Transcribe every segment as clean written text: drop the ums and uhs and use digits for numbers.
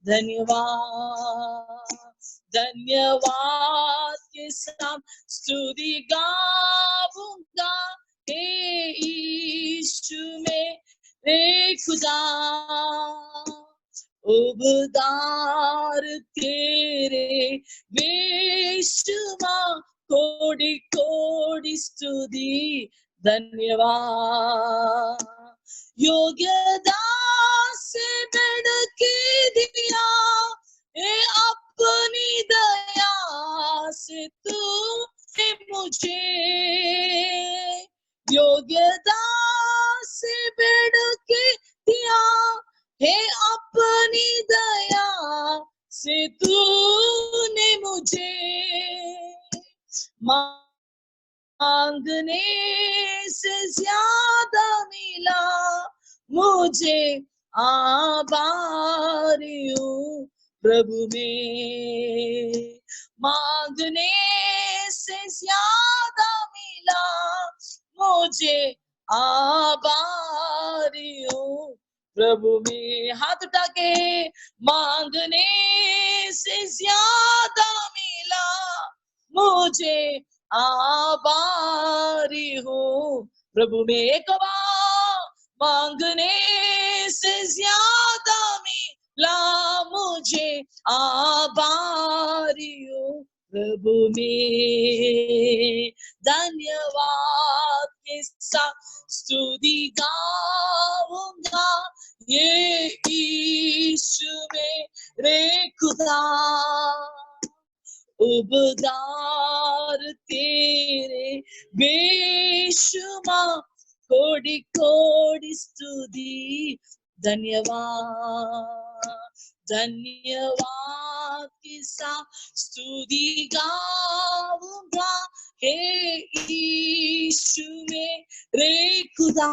धन्यवाद। धन्यवाद के साथ स्तुति गाऊंगा, हे यीशु मेरे खुदा। उबदार तेरे बेशुमार कोटि कोटि स्तुति धन्यवाद। योग्यता से बढ़ के दिया ए अपनी दया से तूने मुझे, योग्यता से बढ़ के दिया हे अपनी दया से तूने मुझे। मांगने से ज्यादा मिला मुझे, आभारी हूँ प्रभु में। मांगने से ज्यादा मिला मुझे, आभारी हूँ प्रभु में। हाथ उठा के, मांगने से ज्यादा मिला मुझे, आभारी हूँ प्रभु में। एक बार, मांगने से ज्यादा मिला मुझे, आभारी हूँ प्रभु में। धन्यवाद के साथ स्तुति गाऊंगा, ये यीशु मेरे खुदा। उबदार तेरे बेशुमार कोटि कोटि स्तुति धन्यवाद। धन्यवाद के साथ स्तुति गाऊंगा, हे यीशु मेरे खुदा।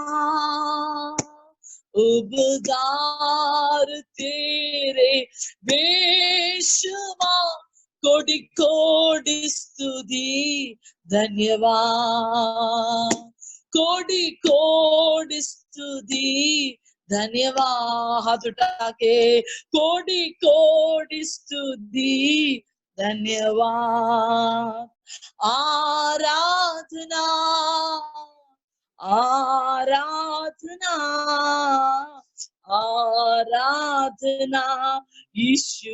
उबदार तेरे बेशुमार कोटि कोटि स्तुति धन्यवाद। कोटि कोटि स्तुति धन्यवाद। हाथ उठा के, कोटि कोटि स्तुति धन्यवाद। आराधना आराधना आराधना यीशु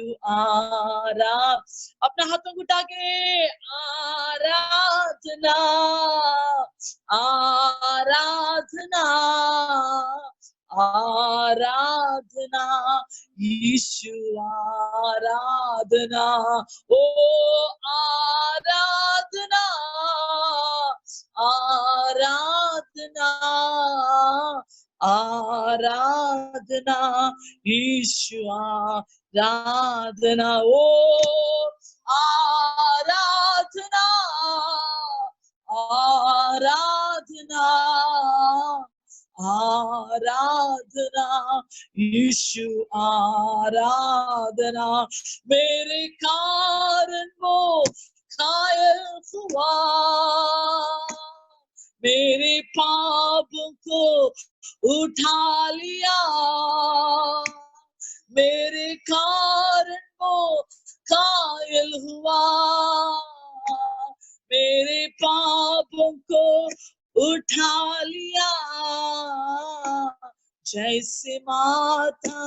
अपना हाथों को उठा के, आराधना आराधना आराधना यीशु आराधना। ओ आराधना आराधना आराधना यीशु आराधना। ओ आराधना आराधना आराधना यीशु आराधना। मेरे कारण वो घायल हुआ, मेरे पापों को उठा लिया। मेरे कारण वो घायल हुआ, मेरे पापों को उठा लिया। जैसे माता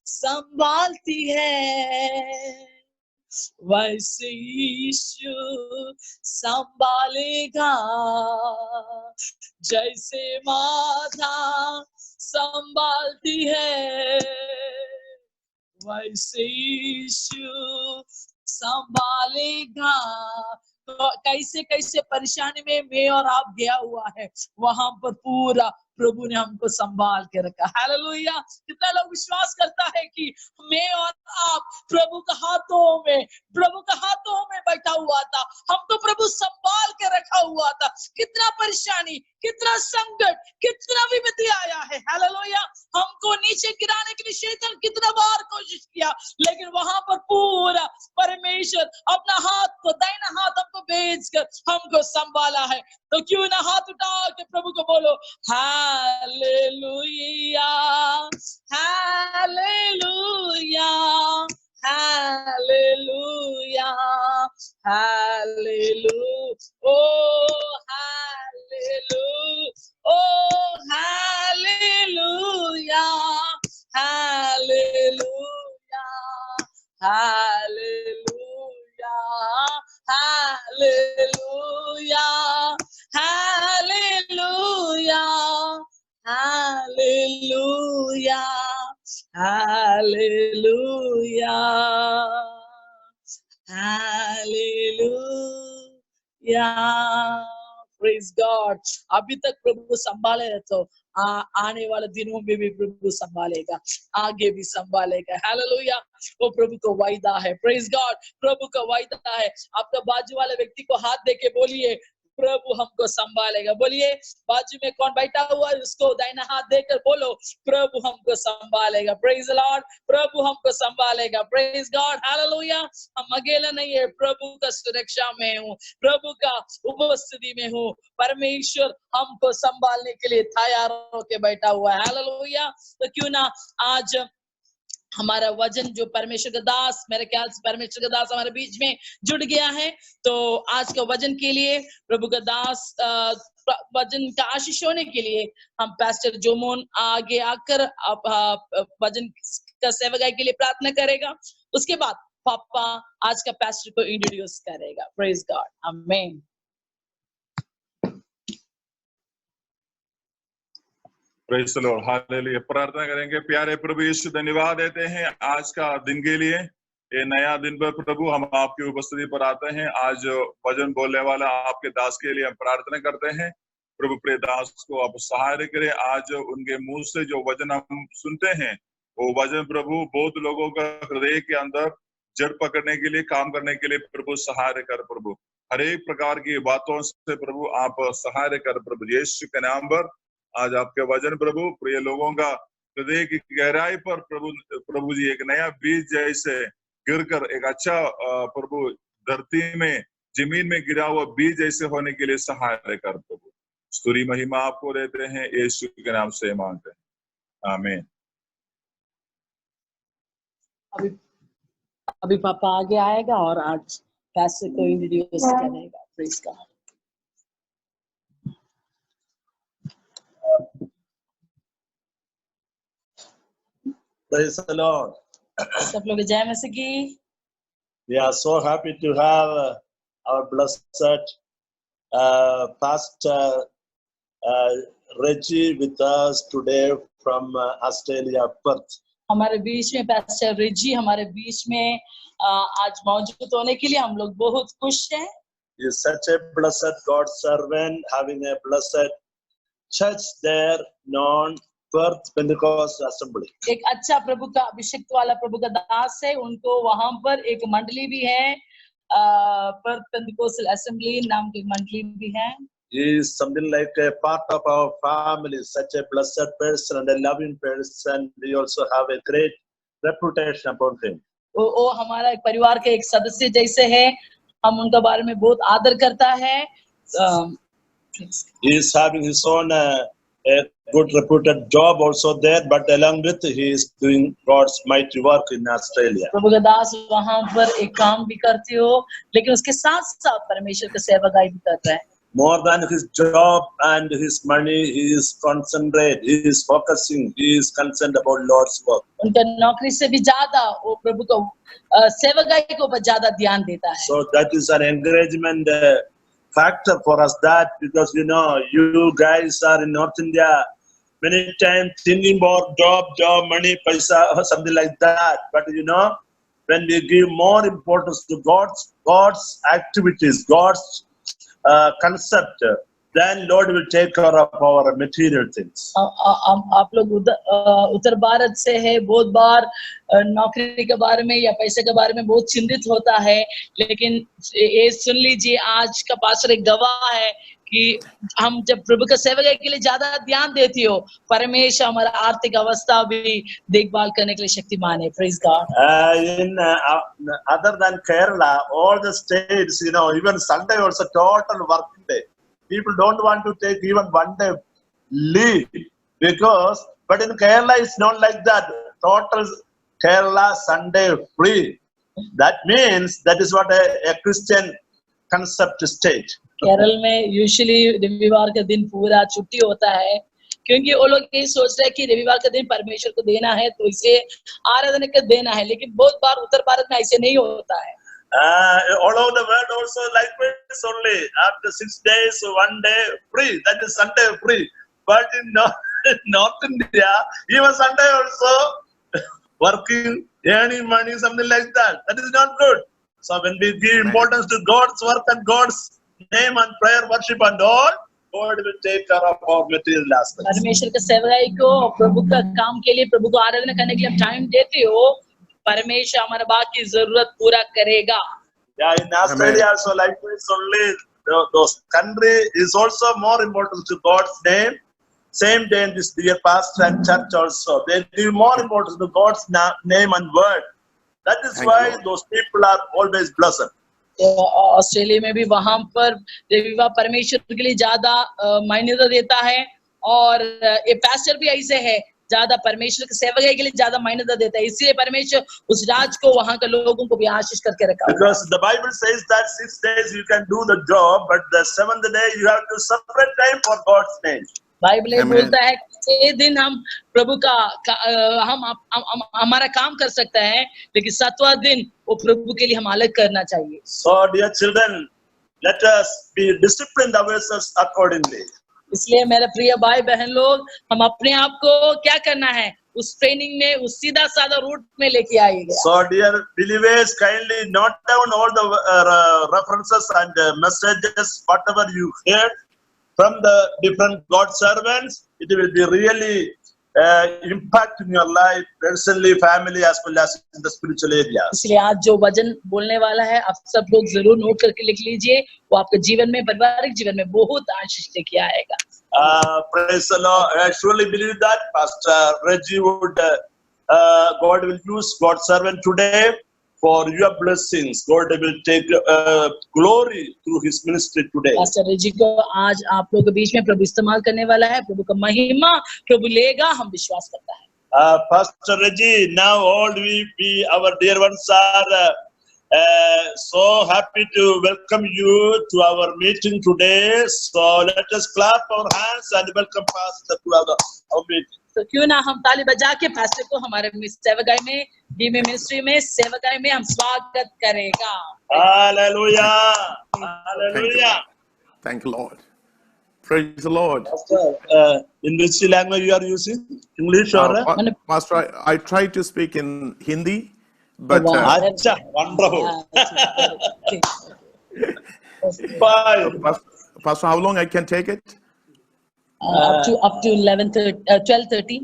संभालती है, वैसे यीशु संभालेगा। जैसे माता संभालती है, वैसे यीशु संभालेगा। तो कैसे कैसे परेशानी में मैं और आप गया हुआ है, वहां पर पूरा प्रभु ने हमको संभाल के रखा। हालेलुया। कितना लोग विश्वास करता है कि मैं और आप प्रभु के हाथों में बैठा हुआ था, हमको प्रभु संभाल के रखा हुआ था। कितना परेशानी, कितना संकट, कितना विपत्ति आया है। हालेलुया। हमको नीचे गिराने के लिए शैतान कितना बार कोशिश किया, लेकिन वहां पर पूरा परमेश्वर अपना हाथ को, दाहिना हाथ हमको भेजकर हमको संभाला है। तो क्यों ना हाथ उठा के प्रभु को बोलो, hallelujah hallelujah hallelujah, oh hallelujah, oh hallelujah, hallelujah, hallelujah, hallelujah, hallelujah, hallelujah, hallelujah, hallelujah. Praise God. अभी तक प्रभु संभाले है तो आने वाले दिनों में भी प्रभु संभालेगा, आगे भी संभालेगा। हालेलुया। वो प्रभु को वायदा है। Praise God. प्रभु का वायदा है। आपका बाजू वाले व्यक्ति को हाथ देके बोलिए, प्रभु हमको संभालेगा। बोलिए, बाजू में कौन बैठा हुआ है उसको दाहिना हाथ देकर बोलो, प्रभु हमको संभालेगा। Praise Lord. प्रभु हमको संभालेगा। Praise God. हालेलुया। हम अकेला नहीं है, प्रभु का सुरक्षा में हूँ, प्रभु का उपस्थिति में हूँ। परमेश्वर हमको संभालने के लिए तैयार होके बैठा हुआ है। हालेलुया। तो क्यों ना आज हमारा वजन जो परमेश्वर का दास, मेरे ख्याल से परमेश्वर का दास हमारे बीच में जुड़ गया है, तो आज का वजन के लिए प्रभु का दास वजन का आशीष होने के लिए हम पास्टर जोमोन आगे आकर वजन का सेवकाई के लिए प्रार्थना करेगा। उसके बाद पापा आज का पास्टर को इंट्रोड्यूस करेगा। Praise God. Amen. Praise the Lord. Hallelujah. प्रार्थना करेंगे। प्यारे प्रभु यीशु, धन्यवाद देते हैं आज का दिन के लिए, ये नया दिन पर प्रभु हम आपकी उपस्थिति पर आते हैं। आज वचन बोलने वाला आपके दास के लिए हम प्रार्थना करते हैं। प्रभु प्रिय दास को आप सहाय करें। आज उनके मुंह से जो वचन हम सुनते हैं, वो वचन प्रभु बहुत लोगों का हृदय के अंदर जड़ पकड़ने के लिए, काम करने के लिए प्रभु सहाय कर। प्रभु हर एक प्रकार की बातों से प्रभु आप सहाय कर। प्रभु यीशु के नाम पर आज आपके वचन प्रभु प्रिय लोगों का हृदय की गहराई पर प्रभु जी एक नया बीज जैसे गिरकर एक अच्छा प्रभु धरती में, जमीन में गिरा हुआ बीज जैसे होने के लिए सहाय कर। प्रभु स्तुति महिमा आपको देते हैं, यीशु के नाम से मांगते हैं। आमीन। अभी पापा आगे आएगा और आज पास्टर को इंट्रोड्यूस करेगा। Praise God. Praise the Lord. सब लोग जय मसीह की। We are so happy to have our blessed Pastor Reggie with us today from Australia, Perth. हमारे बीच में पास्टर रिजी हमारे बीच में आज मौजूद होने के लिए हम लोग बहुत खुश हैं। He is such a blessed God servant, having a blessed church there, known Perth Pentecost Assembly. एक अच्छा प्रभु का अभिषेक वाला प्रभु का दास है, उनको वहां पर एक मंडली भी है, पर्थ पेंटिकोस्टल असेंबली नाम की मंडली भी है। He is something like a part of our family, such a blessed person and a loving person. We also have a great reputation upon him. वो हमारा एक परिवार के एक सदस्य जैसे है, हम उनका बारे में बहुत आदर करता है। He is having his own a good reputed job also there, but along with he is doing God's mighty work in Australia. प्रभु का दास वहां पर एक काम भी करते हो, लेकिन उसके साथ साथ परमेश्वर का सेवकाई भी कर रहा है। More than his job and his money, he is concentrated, he is focusing, he is concerned about Lord's work. उनका नौकरी से भी ज्यादा वो प्रभु को सेवकाई के ऊपर ज्यादा ध्यान देता है। So that is an encouragement factor for us, that because you know you guys are in North India many times thinking about job, money, paisa, something like that. But you know, when we give more importance to God's activities, God's concept, then Lord will take care of our material things. आप लोग उत्तर भारत से है, बहुत बार नौकरी के बारे में या पैसे के बारे में बहुत चिंतित होता है, लेकिन ये सुन लीजिए, आज का पास्टर एक गवाह है कि हम जब प्रभु का सेवकाई के लिए ज्यादा ध्यान देती हो, परमेश्वर हमारा आर्थिक अवस्था भी देखभाल करने के लिए शक्तिमान है। Praise God. In other than Kerala, all the states, you know, even Sunday also total working day. People don't want to take even one day leave because, but in Kerala it's not like that. Total Kerala Sunday free. That means that is what a Christian concept state. Kerala में usually रविवार का दिन पूरा छुट्टी होता है, क्योंकि वो लोग ये सोच रहे हैं कि रविवार का दिन परमेश्वर को देना है, तो इसे आराधना का देना है। लेकिन बहुत बार उत्तर भारत में ऐसे नहीं होता है। All over the world also likewise only. After 6 days, 1 day free. That is Sunday free. But in North India, even Sunday also working, earning money, something like that. That is not good. So when we give importance to God's work and God's name and prayer, worship and all, God will take care of our material aspects. परमेश्वर के सेवकाई को, प्रभु का काम के लिए, प्रभु को आराधना करने के लिए टाइम देते हो, परमेश्वर हमारे बात की जरूरत पूरा करेगा। Yeah, in Australia also likewise only. Those country is also more important to God's name. Same day in this dear pastor and church also, they give more importance to God's name and word. That is why those people are always blessed. Australia में भी वहां पर रविवार परमेश्वर के लिए ज्यादा मान्यता देता है, और ये पास्टर भी ऐसे है, ज्यादा परमेश्वर के सेवक के लिए ज्यादा मान्यता देता है। इसलिए परमेश्वर उस राज को, वहां के लोगों को भी आशीष करके रखा। Because the Bible says that 6 days you can do the job, but the 7th day you have to separate time for God's name. Bible ये बोलता है कि 6 दिन हम प्रभु का हम हमारा काम कर सकते हैं, लेकिन 7वां दिन वो प्रभु के लिए हम अलग करना चाहिए। So dear children, let us be disciplined ourselves accordingly. इसलिए मेरे प्रिय भाई बहन लोग, हम अपने आप को क्या करना है, उस ट्रेनिंग में, उस सीधा साधा रूट में लेके आएंगे। So dear believers, kindly note down all the references and messages, whatever you heard from the different God servants. It will be really impact in your life, personally, family, as well as in the spiritual area. इसलिए आज जो वचन बोलने वाला है, आप सब लोग जरूर नोट करके लिख लीजिए, वो आपके जीवन में, पारिवारिक जीवन में बहुत आशीष लेके आएगा। Praise the Lord. I surely believe that Pastor Reggie would, God will use God's servant today for your blessings. God will take glory through his ministry today. Pastor Reji को आज आप लोगों के बीच में प्रभु इस्तेमाल करने वाला है, प्रभु का महिमा प्रभु लेगा, हम विश्वास करता है। Pastor Reggie, now all we our dear ones are so happy to welcome you to our meeting today. So let us clap our hands and welcome Pastor to our meeting. तो क्यों ना हम ताली बजा के पास्टर को हमारे सेवकाई में, डीमे मिनिस्ट्री में, सेवकाई में हम स्वागत करेगा। Hallelujah! Hallelujah! Thank you, Lord. Praise the Lord. Pastor, in which language you are using? English or? Pastor, I try to speak in Hindi, but Acha, wonderful. Fine. Pastor, how long I can take it? Up to 12:30,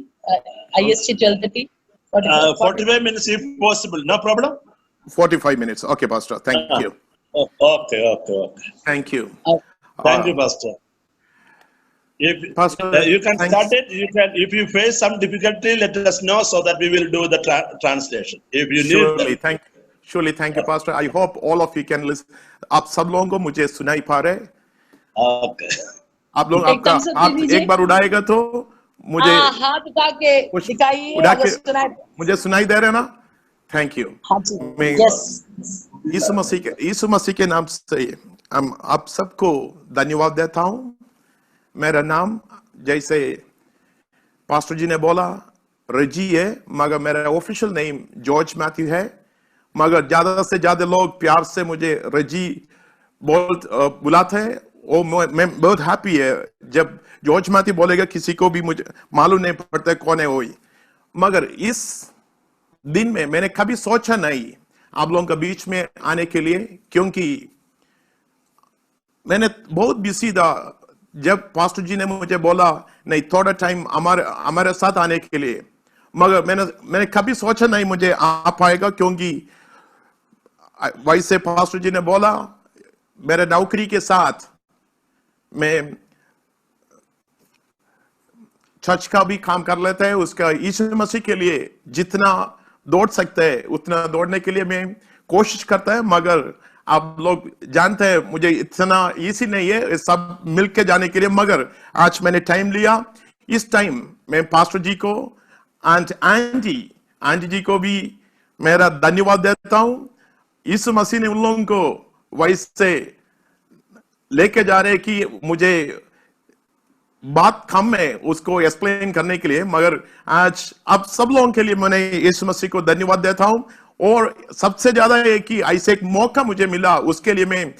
IST 12:30. 45 minutes if possible, no problem. 45 minutes. Okay, Pastor. Thank you. Okay. Thank you. Thank you, Pastor. If Pastor, you can thanks. start it, you can. If you face some difficulty, let us know so that we will do the translation. If you need. Surely, thank you, Pastor. I hope all of you can listen. आप सब लोगों को मुझे सुनाई पा रहे? Okay. आप लोग आपका हाथ एक बार उड़ाएगा तो मुझे हाथ उठा के दिखाइए, अगर सुनाई, मुझे सुनाई दे रहे ना? Thank you. मैं यीशु मसीह के नाम से हम आप सबको धन्यवाद देता हूँ। मेरा नाम जैसे पास्टर जी ने बोला रजी है, मगर मेरा ऑफिशियल नेम जॉर्ज मैथ्यू है, मगर ज्यादा से ज्यादा लोग प्यार से मुझे रजी बुलाते हैं। मैं बहुत हैप्पी है जब जॉर्ज मैथ्यू बोलेगा, किसी को भी मुझे मालूम नहीं पड़ता कौन है वही। मगर इस दिन में मैंने कभी सोचा नहीं आप लोगों के बीच में आने के लिए, क्योंकि मैंने बहुत बिजी था। जब पास्टर जी ने मुझे बोला नहीं थोड़ा टाइम हमारे साथ आने के लिए, मगर मैंने कभी सोचा नहीं मुझे आ पाएगा, क्योंकि वैसे पास्टर जी ने बोला मेरे नौकरी के साथ मैं चर्च का भी काम कर लेता है, उसका यीशु मसीह के लिए जितना दौड़ सकते हैं उतना दौड़ने के लिए मैं कोशिश करता है। मगर आप लोग जानते हैं मुझे इतना इजी नहीं है सब मिलके जाने के लिए, मगर आज मैंने टाइम लिया। इस टाइम मैं पास्टर जी को आंटी जी को भी मेरा धन्यवाद देता हूं। यीशु मसीह ने उन लोगों को वैसे लेके जा रहे कि मुझे बात कम है उसको एक्सप्लेन करने के लिए, मगर आज अब सब लोगों के लिए मैंने यीशु मसीह को धन्यवाद देता हूं। और सबसे ज्यादा है कि ऐसे एक मौका मुझे मिला, उसके लिए मैं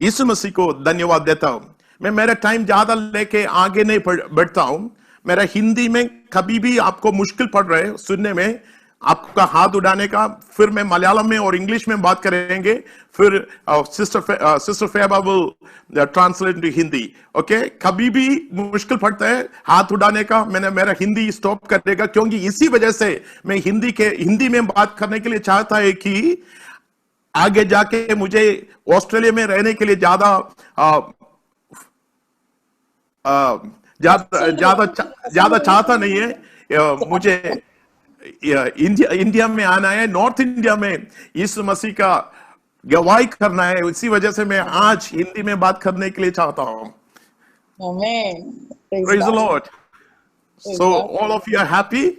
यीशु मसीह को धन्यवाद देता हूं। मैं मेरा टाइम ज्यादा लेके आगे नहीं बढ़ता हूं। मेरा हिंदी में कभी भी आपको मुश्किल पड़ रहा है सुनने में, आपका हाथ उठाने का, फिर मैं मलयालम में और इंग्लिश में बात करेंगे, फिर sister Feba will translate to Hindi. Okay, कभी भी मुश्किल पड़ता है हाथ उठाने का, मैंने मेरा हिंदी स्टॉप करेगा, क्योंकि इसी वजह से मैं हिंदी में बात करने के लिए चाहता है कि आगे जाके मुझे ऑस्ट्रेलिया में रहने के लिए ज्यादा चाहता नहीं है। मुझे इंडिया में आना है, नॉर्थ इंडिया में यीशु मसीह का गवाही करना है। इसी वजह से मैं आज हिंदी में बात करने के लिए चाहता हूं। Amen. Praise the Lord. So all of you are happy?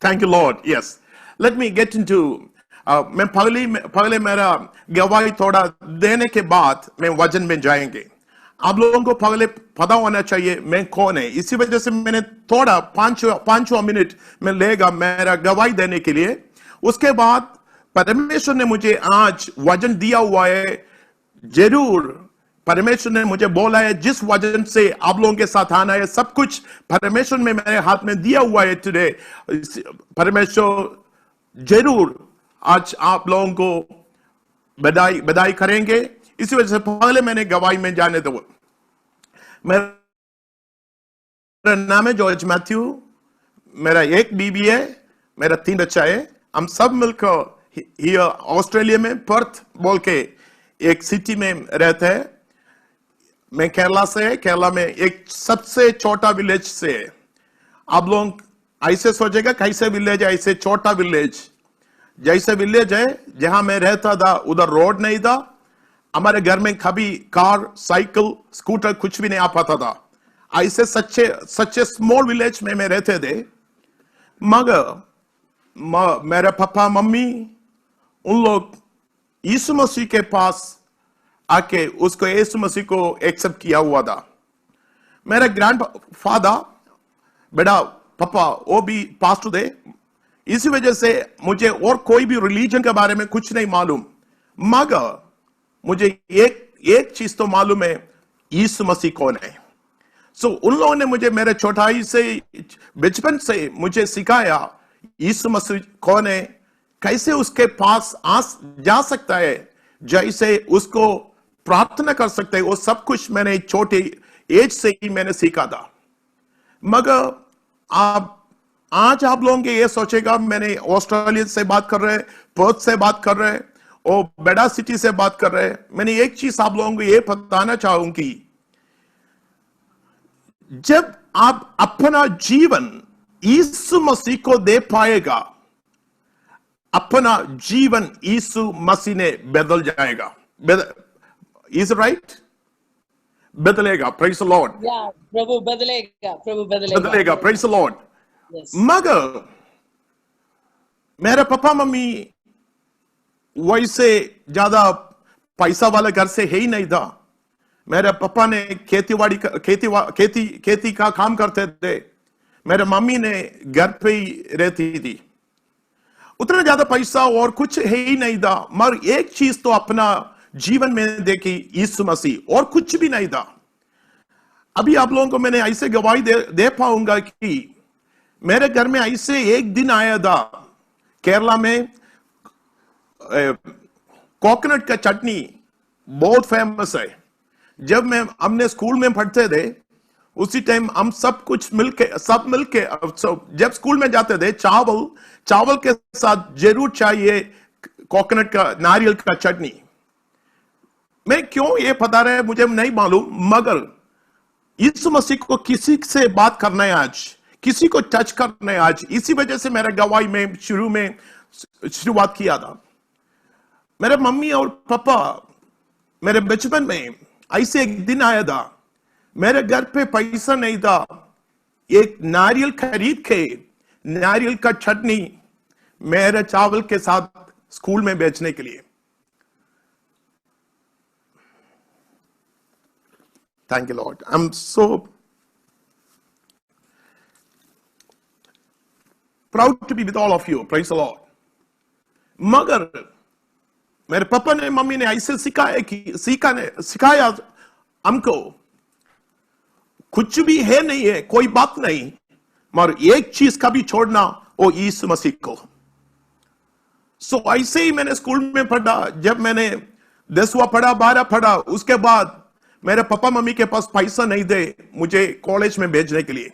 Thank you, Lord. Yes. Let me get into मैं पहले मेरा गवाही थोड़ा देने के बाद मैं वचन में जाएंगे। आप लोगों को पहले पता होना चाहिए मैं कौन है। इसी वजह से मैंने थोड़ा 5 मिनट में लेगा मेरा गवाही देने के लिए। उसके बाद परमेश्वर ने मुझे आज वचन दिया हुआ है। जरूर परमेश्वर ने मुझे बोला है जिस वचन से आप लोगों के साथ आना है, सब कुछ परमेश्वर ने मेरे हाथ में दिया हुआ है टुडे। परमेश्वर जरूर आज आप लोगों को बधाई करेंगे। इसी वजह से पहले मैंने गवाही में जाने दो। मेरा नाम है जॉर्ज मैथ्यू, मेरा एक बीबी है, मेरा 3 बच्चा है। हम सब मिलकर ऑस्ट्रेलिया में पर्थ बोल के एक सिटी में रहते हैं। मैं केरला से है, केरला में एक सबसे छोटा विलेज से है। आप लोग ऐसे सोचेगा कैसे विलेज है, ऐसे छोटा विलेज। जैसे विलेज है जहां मैं रहता था उधर रोड नहीं था, हमारे घर में कभी कार, साइकिल, स्कूटर कुछ भी नहीं आ पाता था। ऐसे सच्चे स्मॉल विलेज में मैं रहते थे। मगर मेरे पापा मम्मी उन लोग यीशु मसीह के पास आके उसको यीशु मसीह को एक्सेप्ट किया हुआ था। मेरा ग्रैंडफादर, बेटा पापा, वो भी पास्टर थे। इसी वजह से मुझे और कोई भी रिलीजन के बारे में कुछ नहीं मालूम, मगर मुझे एक चीज तो मालूम है, यीशु मसीह कौन है। सो उन लोगों ने मुझे मेरे छोटाई से, बचपन से मुझे सिखाया यीशु मसीह कौन है, कैसे उसके पास जा सकता है, जैसे उसको प्रार्थना कर सकते हैं। वो सब कुछ मैंने छोटे एज से ही मैंने सीखा था। मगर आज आप लोगों के ये सोचेगा मैंने ऑस्ट्रेलिया से बात कर रहे हैं, पर्थ से बात कर रहे हैं और बड़ा सिटी से बात कर रहे हैं। मैंने एक चीज आप लोगों को ये बताना चाहूंगी, जब आप अपना जीवन यीशु मसीह को दे पाएगा, अपना जीवन यीशु मसीह ने बदल जाएगा। Is right? बदलेगा। Praise the Lord. प्रभु बदलेगा, बदलेगा। Praise the Lord. मगर मेरे पापा मम्मी वैसे ज्यादा पैसा वाले घर से है ही नहीं था। मेरे पापा ने खेती का काम करते थे, मेरे मम्मी ने घर पे ही रहती थी। उतना ज्यादा पैसा और कुछ है ही नहीं था, मगर एक चीज तो अपना जीवन में देखी, यीशु मसीह, और कुछ भी नहीं था। अभी आप लोगों को मैंने ऐसे गवाही दे पाऊंगा कि मेरे घर में ऐसे एक दिन आया था, केरला में कोकोनट का चटनी बहुत फेमस है। जब हमने स्कूल में पढ़ते थे उसी टाइम हम सब मिलके जब स्कूल में जाते थे, चावल के साथ जरूर चाहिए कोकोनट का, नारियल का चटनी। मैं क्यों ये बता रहे मुझे नहीं मालूम, मगर यीशु मसीह को किसी से बात करना है आज, किसी को टच करना है आज। इसी वजह से मेरा गवाही में शुरुआत किया था। मेरे मम्मी और पापा मेरे बचपन में ऐसे एक दिन आया था, मेरे घर पे पैसा नहीं था, एक नारियल खरीद के नारियल का चटनी मेरे चावल के साथ स्कूल में भेजने के लिए। Thank you Lord, I am so proud to be with all of you, praise the Lord. मगर मेरे पापा ने मम्मी ने ऐसे सिखाया हमको, कुछ भी है नहीं है, कोई बात नहीं, मगर एक चीज कभी छोड़ना, वो यीशु मसीह को। सो ऐसे ही मैंने स्कूल में पढ़ा। जब मैंने 10वां पढ़ा, 12 पढ़ा, उसके बाद मेरे पापा मम्मी के पास पैसा नहीं दे मुझे कॉलेज में भेजने के लिए।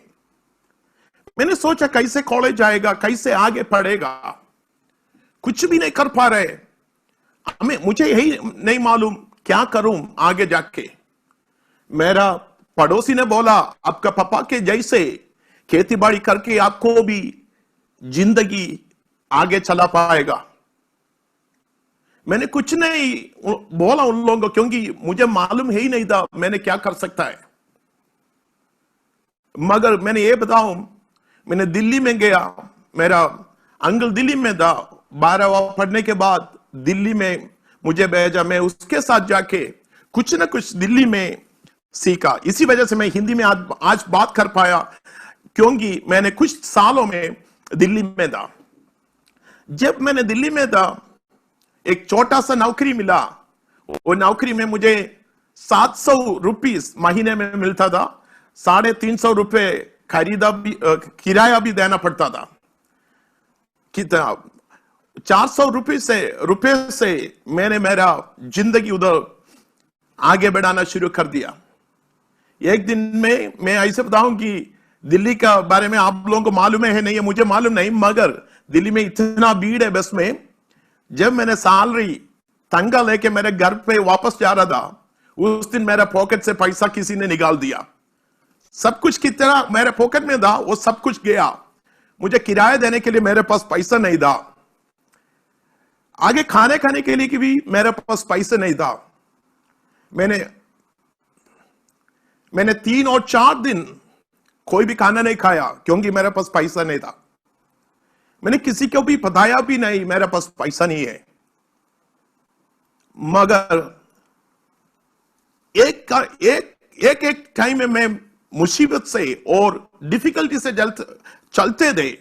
मैंने सोचा कैसे कॉलेज जाएगा, कैसे आगे पढ़ेगा, कुछ भी नहीं कर पा रहे। मुझे यही नहीं मालूम क्या करूं आगे जाके। मेरा पड़ोसी ने बोला, आपका पापा के जैसे खेती बाड़ी करके आपको भी जिंदगी आगे चला पाएगा। मैंने कुछ नहीं बोला उन लोगों को, क्योंकि मुझे मालूम ही नहीं था मैंने क्या कर सकता है। मगर मैंने ये बताऊं, मैंने दिल्ली में गया, मेरा अंकल दिल्ली में था, 12वां पढ़ने के बाद दिल्ली में मुझे भेजा। मैं उसके साथ जाके कुछ ना कुछ दिल्ली में सीखा। इसी वजह से मैं हिंदी में आज बात कर पाया, क्योंकि मैंने कुछ सालों में दिल्ली में था। जब मैंने दिल्ली में था, एक छोटा सा नौकरी मिला। वो नौकरी में मुझे 700 रुपीस महीने में मिलता था। 350 रुपए किराया भी देना पड़ता था। कितना 400 रुपए से मैंने मेरा जिंदगी उधर आगे बढ़ाना शुरू कर दिया। एक दिन में मैं ऐसे बताऊं कि दिल्ली का बारे में आप लोगों को मालूम है नहीं है, मुझे मालूम नहीं, मगर दिल्ली में इतना भीड़ है बस में। जब मैंने सैलरी तंगा लेके मेरे घर पे वापस जा रहा था, उस दिन मेरा पॉकेट से पैसा किसी ने निकाल दिया। सब कुछ कितना मेरे पॉकेट में था, वो सब कुछ गया। मुझे किराया देने के लिए मेरे पास पैसा नहीं था, आगे खाने के लिए भी मेरे पास पैसे नहीं था। मैंने 3 और 4 दिन कोई भी खाना नहीं खाया, क्योंकि मेरे पास पैसा नहीं था। मैंने किसी को भी बताया भी नहीं मेरे पास पैसा नहीं है। मगर एक टाइम में मैं मुसीबत से और डिफिकल्टी से चलते थे,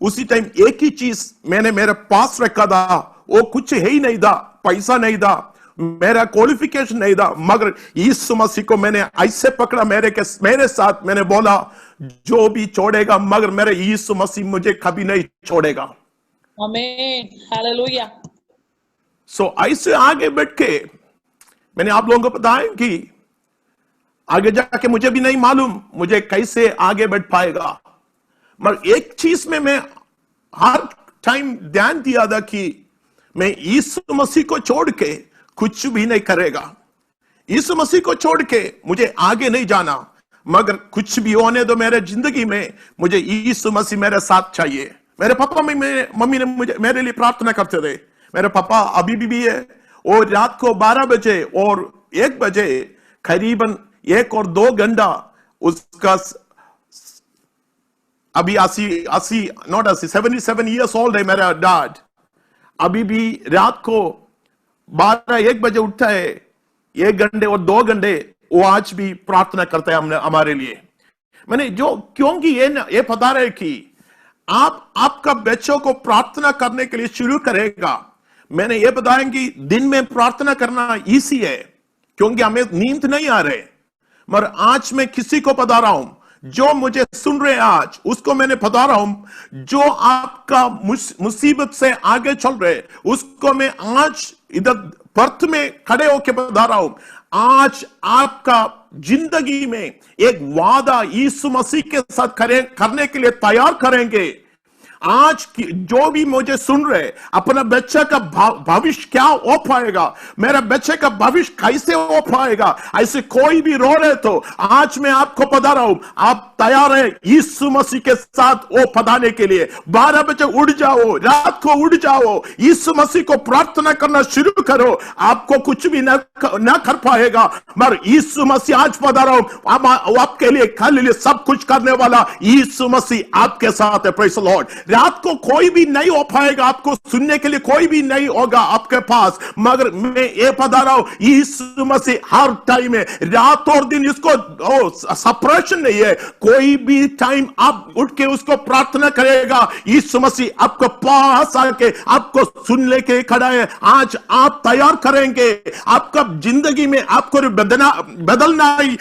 उसी टाइम एक ही चीज मैंने मेरे पास रखा था, वो कुछ है ही नहीं था, पैसा नहीं था, मेरा क्वालिफिकेशन नहीं था, मगर यीशु मसीह को मैंने ऐसे पकड़ा मेरे साथ। मैंने बोला, जो भी छोड़ेगा, मगर मेरे यीशु मसीह मुझे कभी नहीं छोड़ेगा। आमीन, हालेलुया। सो ऐसे आगे बढ़ के मैंने आप लोगों को बताया कि आगे जाके मुझे भी नहीं मालूम मुझे कैसे आगे बढ़ पाएगा, मगर एक चीज में मैं हर टाइम ध्यान दिया था कि मैं यीशु मसीह को छोड़ के कुछ भी नहीं करेगा। यीशु मसीह को छोड़ के मुझे आगे नहीं जाना, मगर कुछ भी होने दो मेरे जिंदगी में, मुझे यीशु मसीह मेरे साथ चाहिए। मेरे पापा मम्मी ने मेरे लिए प्रार्थना करते थे। मेरे पापा अभी भी है, और रात को 12 बजे और 1 बजे करीबन 1 और 2 घंटा उसका, अभी 77 ईयर्स ओल्ड है मेरा डैड। अभी भी रात को 12-1 बजे उठता है, 1 घंटे और 2 घंटे वो आज भी प्रार्थना करता है हमारे लिए। मैंने क्योंकि ये पता रहे कि आपका बच्चों को प्रार्थना करने के लिए शुरू करेगा। मैंने ये बताया कि दिन में प्रार्थना करना इजी है, क्योंकि हमें नींद नहीं आ रहे, मगर आज मैं किसी को बता रहा हूं, जो मुझे सुन रहे आज, उसको मैंने बता रहा हूं, जो आपका मुसीबत से आगे चल रहे, उसको मैं आज इधर बर्थ में खड़े होकर बता रहा हूं, आज आपका जिंदगी में एक वादा यीशु मसीह के साथ करने के लिए तैयार करेंगे। आज जो भी मुझे सुन रहे, अपना बच्चे का भविष्य क्या हो पाएगा, मेरा बच्चे का भविष्य कैसे हो पाएगा, ऐसे कोई भी रो रहे तो आज मैं आपको बता रहा हूं, आप तैयार है यीशु मसीह के साथ वो पढ़ाने के लिए। 12 बजे उठ जाओ, रात को उठ जाओ, यीशु मसीह को प्रार्थना करना शुरू करो। आपको कुछ भी ना कर पाएगा, मगर यीशु मसीह आज बता रहा हूं, आपके लिए कल लिए सब कुछ करने वाला यीशु मसीह आपके साथ है। Praise the Lord. रात को कोई भी नहीं हो पाएगा, आपको सुनने के लिए कोई भी नहीं होगा आपके पास, मगर मैं ये बता रहा हूं, यीशु मसीह हर टाइम है, रात और दिन इसको सेपरेशन नहीं है। कोई भी टाइम आप उठ के उसको प्रार्थना करेगा, यीशु मसीह आपके पास आके आपको सुनने के खड़ा है। आज आप तैयार करेंगे, आपका जिंदगी में आपको बदलना ही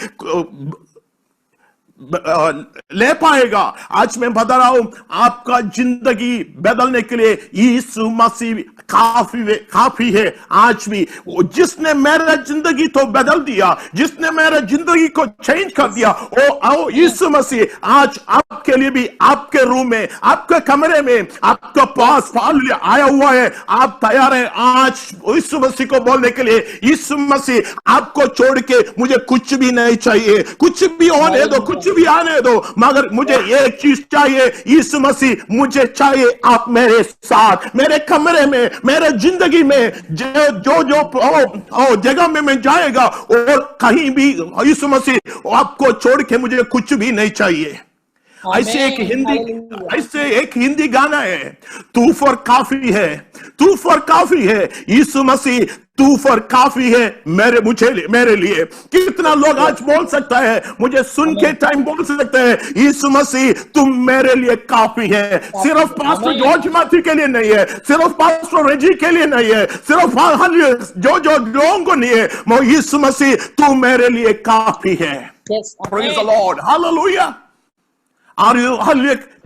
ले पाएगा। आज मैं बता रहा हूं, आपका जिंदगी बदलने के लिए यीशु मसीह काफी है। आज भी जिसने मेरा जिंदगी तो बदल दिया, जिसने मेरा जिंदगी को चेंज कर दिया, ओ आओ यीशु मसीह आज आपके लिए भी आपके रूम में, आपके कमरे में, आपके पास आया हुआ है। आप तैयार हैं आज यीशु मसीह को बोलने के लिए, यीशु मसीह आपको छोड़ के मुझे कुछ भी नहीं चाहिए, कुछ भी होने दो, कुछ भी आने दो, मगर मुझे एक चीज चाहिए, यीशु मसीह मुझे चाहिए आप मेरे साथ, मेरे कमरे में, मेरे जिंदगी में, जो जगह में मैं जाएगा और कहीं भी यीशु मसीह आपको छोड़ के मुझे कुछ भी नहीं चाहिए। ऐसे एक हिंदी गाना है, तू फॉर काफी है, तू फॉर काफी है, यीशु मसीह तू फॉर काफी है मेरे लिए। कितना लोग आज बोल सकता है, मुझे सुन के टाइम बोल सकते हैं, यीशु मसीह तुम मेरे लिए काफी है। सिर्फ पास्टर जॉर्ज मैथ्यू के लिए नहीं है, सिर्फ पास्टर रेजी के लिए नहीं है, सिर्फ जो लोगों को नहीं है, यीशु मसीह तू मेरे लिए काफी है। Praise the Lord, hallelujah. और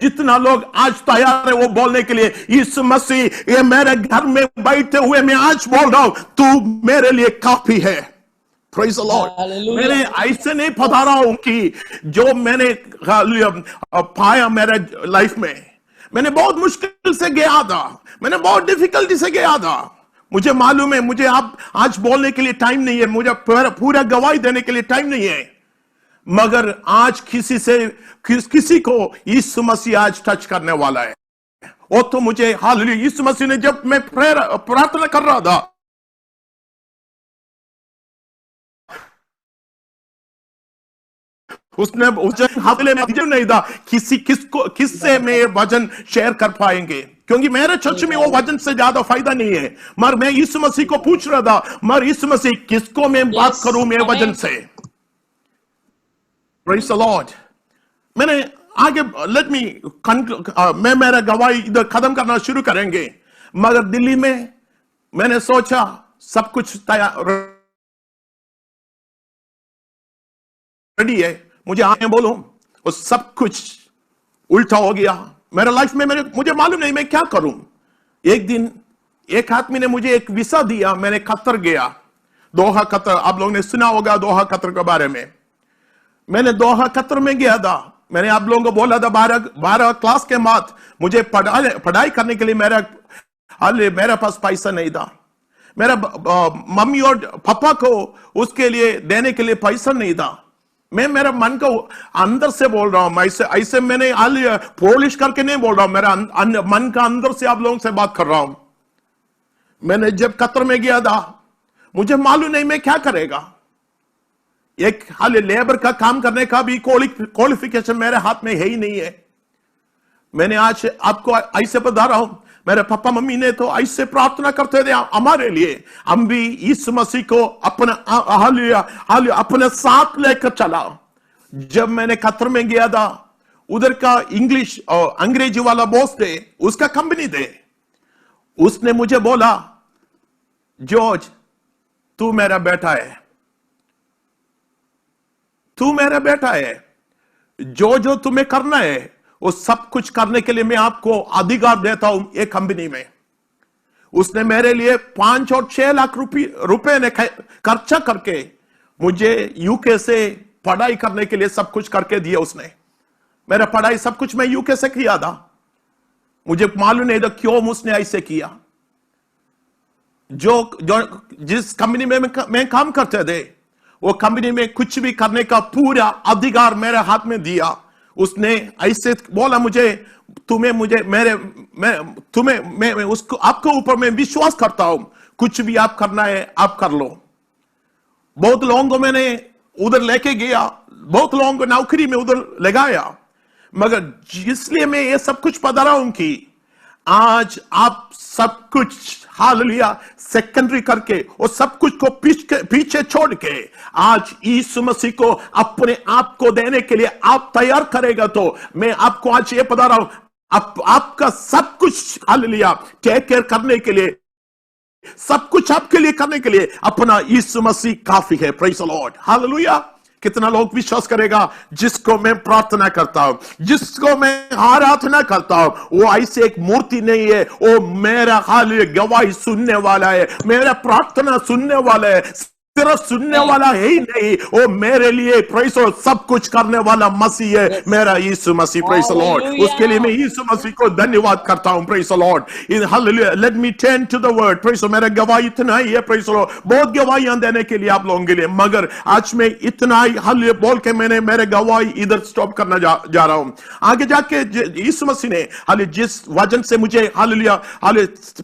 जितना लोग आज तैयार है वो बोलने के लिए, यीशु मसीह ये मेरे घर में बैठे हुए मैं आज बोल रहा हूं, तू मेरे लिए काफी है। Praise the Lord. मैंने ऐसे नहीं बता रहा हूं कि जो मैंने पाया मेरे लाइफ में, मैंने बहुत मुश्किल से गया था, मैंने बहुत डिफिकल्टी से गया था। मुझे मालूम है, मुझे आप आज बोलने के लिए टाइम नहीं है, मुझे पूरा गवाही देने के लिए टाइम नहीं है, मगर आज किसी को यीशु मसीह आज टच करने वाला है। वो तो मुझे हालेलुया, यीशु मसीह ने जब मैं प्रार्थना कर रहा था, उसने हाथले में नहीं था किससे मैं वजन शेयर कर पाएंगे, क्योंकि मेरे चर्च में वो वजन से ज्यादा फायदा नहीं है। मगर मैं यीशु मसीह को पूछ रहा था, मगर यीशु मसीह किसको मैं बात करूं मेरे वजन से। Praise the Lord. मैंने आगे मैं मेरा गवाही इधर खत्म करना शुरू करेंगे, मगर दिल्ली में मैंने सोचा सब कुछ तैयार रेडी है, मुझे आगे बोलूं, और सब कुछ उल्टा हो गया मेरा लाइफ में। मुझे मालूम नहीं मैं क्या करूं। एक दिन एक आदमी ने मुझे एक वीसा दिया, मैंने कतर गया, दोहा कतर। आप लोगों ने सुना होगा दोहा कतर के बारे में। मैंने दोहा कतर में गया था। मैंने आप लोगों को बोला था 12 क्लास के बाद मुझे पढ़ाई करने के लिए मेरे पास पैसा नहीं था। मेरा मम्मी और पापा को उसके लिए देने के लिए पैसा नहीं था। मैं मेरा मन को अंदर से बोल रहा हूं, ऐसे मैंने पॉलिश करके नहीं बोल रहा हूं, मेरा मन का अंदर से आप लोगों से बात कर रहा हूं। मैंने जब कतर में गया था, मुझे मालूम नहीं मैं क्या करेगा। एक लेबर का काम करने का भी क्वालिफिकेशन मेरे हाथ में है ही नहीं है। मैंने आज आपको ऐसे बता रहा हूं, मेरे पापा मम्मी ने तो ऐसे प्रार्थना करते थे हमारे लिए। हम भी यीशु मसीह को अपने साथ लेकर चला। जब मैंने कतर में गया था, उधर का इंग्लिश और अंग्रेजी वाला बॉस थे, उसका कंपनी थे। उसने मुझे बोला, जॉर्ज तू मेरा बेटा है, तू मेरा बेटा है, जो तुम्हें करना है वो सब कुछ करने के लिए मैं आपको अधिकार देता हूं एक कंपनी में। उसने मेरे लिए 5 और 6 लाख रुपए ने खर्चा करके मुझे यूके से पढ़ाई करने के लिए सब कुछ करके दिया उसने। मेरा पढ़ाई सब कुछ मैं यूके से किया था। मुझे मालूम नहीं था क्यों उसने ऐसे किया। जो जिस कंपनी में मैं काम करते थे, वो कंपनी में कुछ भी करने का पूरा अधिकार मेरे हाथ में दिया। उसने ऐसे बोला मुझे, मैं उसको आपके ऊपर मैं विश्वास करता हूं, कुछ भी आप करना है आप कर लो। बहुत लोगों को मैंने उधर लेके गया, बहुत लोगों को नौकरी में उधर लगाया। मगर इसलिए मैं ये सब कुछ बता रहा हूं कि आज आप सब कुछ हालेलुया सेकेंडरी करके और सब कुछ को पीछे छोड़ के आज यीशु मसीह को अपने आप को देने के लिए आप तैयार करेगा, तो मैं आपको आज ये बता रहा हूं, आपका सब कुछ हालेलुया टेक केयर करने के लिए, सब कुछ आपके लिए करने के लिए अपना यीशु मसीह काफी है। Praise the Lord, hallelujah. कितना लोग विश्वास करेगा? जिसको मैं प्रार्थना करता हूं, जिसको मैं आराधना करता हूं, वो ऐसे एक मूर्ति नहीं है, वो मेरा हालेलुया गवाही सुनने वाला है, मेरा प्रार्थना सुनने वाला है, सिर्फ सुनने वाला है ही नहीं, वो मेरे लिए प्रेज़ सब कुछ करने वाला मसीह है, मेरा यीशु मसीह। प्रेज़ द लॉर्ड, उसके लिए मैं यीशु मसीह को धन्यवाद करता हूं। Praise the Lord, in hallelujah. Let me turn to the word. Praise मेरा गवाही इतना ही है, प्रेज़ द लॉर्ड, बहुत गवाहियां देने के लिए आप लोगों के लिए, मगर आज मैं इतना ही हालेलुया बोल के मैंने मेरे गवाही इधर स्टॉप करना जा रहा हूं। आगे जाके यीशु मसीह ने हालेलुया जिस वचन से मुझे हालेलुया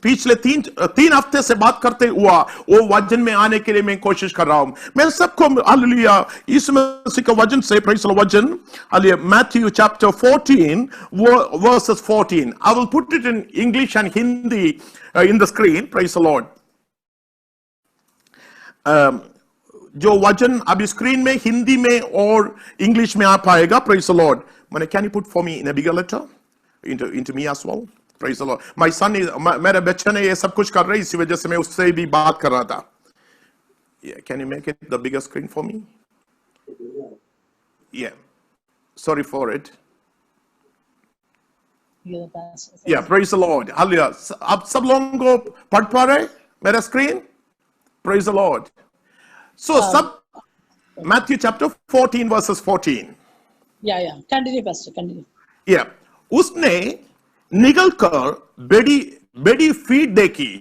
पिछले तीन हफ्ते से बात करते हुआ, वो वचन में आने के लिए मैं कोशिश कर रहा हूं। मैं सबको हालेलुया यीशु मसीह का वचन से प्रेज़ द वचन hallelujah Matthew chapter 14 versus 14। I will put it in English and Hindi in the screen. Praise the Lord. जो वचन अभी स्क्रीन में हिंदी में और इंग्लिश में आ पाएगा। Praise the Lord. मैंने can you put for me in a bigger letter into me as well? Praise the Lord. My son is मेरे बच्चे ने ये सब कुछ कर रहे, इसी वजह से मैं उससे भी बात कर रहा था। Yeah, can you make it the bigger screen for me? Yeah. Sorry for it. Yeah, praise the Lord. Hallelujah. आप सब लोगों को पढ़ पा रहे मेरा screen? Praise the Lord. So सब Matthew chapter 14 verses 14. Yeah. Continue, Pastor. Continue. Yeah. उसने निकलकर बड़ी फीड देखी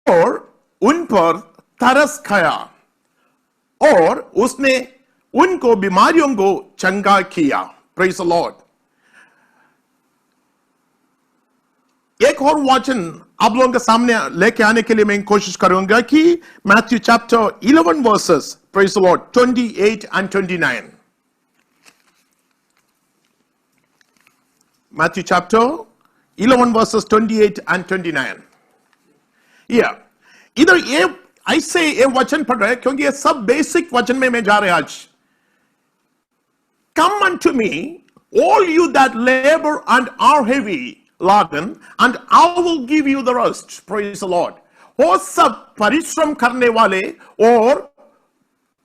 और उन पर तरस खाया और उसने उनको बीमारियों को चंगा किया। Praise the Lord. एक और वचन आप लोगों के सामने लेके आने के लिए मैं कोशिश करूंगा कि Matthew chapter 11 versus praise the Lord 28 and 29। Matthew chapter 11 verses 28 and 29। Yeah, इधर ये ऐसे ये वचन पढ़ रहे हैं क्योंकि ये सब बेसिक वचन में मैं जा रहा आज। Come unto me, all you that labor and are heavy laden, and I will give you the rest. Praise the Lord. वो सब परिश्रम करने वाले और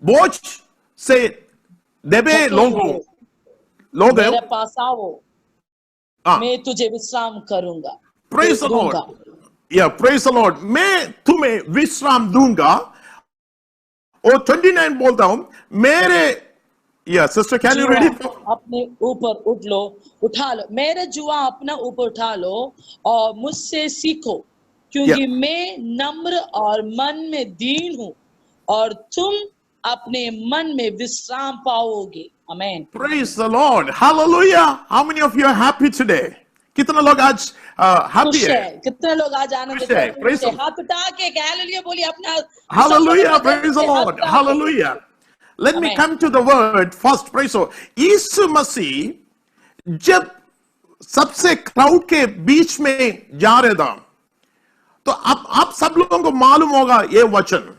बोझ से दबे लोग मेरे पास आओ, मैं तुझे विश्राम करूंगा। Praise the Lord. Yeah, praise the Lord. मैं तुम्हें विश्राम दूंगा। और 29 बोलता हूं, मेरे sister can you read it? अपने ऊपर उठा लो, मेरे जुआ अपना ऊपर उठा लो और मुझसे सीखो, क्योंकि मैं नम्र और मन में दीन हूं और तुम अपने मन में विश्राम पाओगे। Amen. Praise the Lord. Hallelujah. How many of you are happy today? कितने लोग आज happy है? कितने लोग आज आनंदित हैं? हाथ उठा के हालेलुया बोलिए अपना। Hallelujah. Praise the Lord. Hallelujah. Let me come to the word first. Praise the Lord. यीशु मसीह जब सबसे क्राउड के बीच में जा रहे था, तो आप सब लोगों को मालूम होगा ये वचन,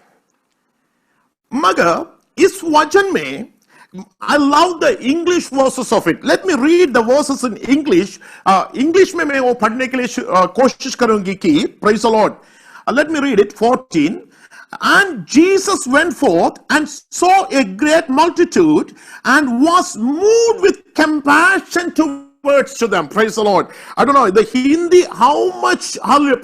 मगर इस वचन में I love the English verses of it. Let me read the verses in English. English में मैं वो पढ़ने के लिए कोशिश करूंगी कि praise the Lord. Let me read it. 14. And Jesus went forth and saw a great multitude and was moved with compassion towards to them. Praise the Lord. I don't know the Hindi how much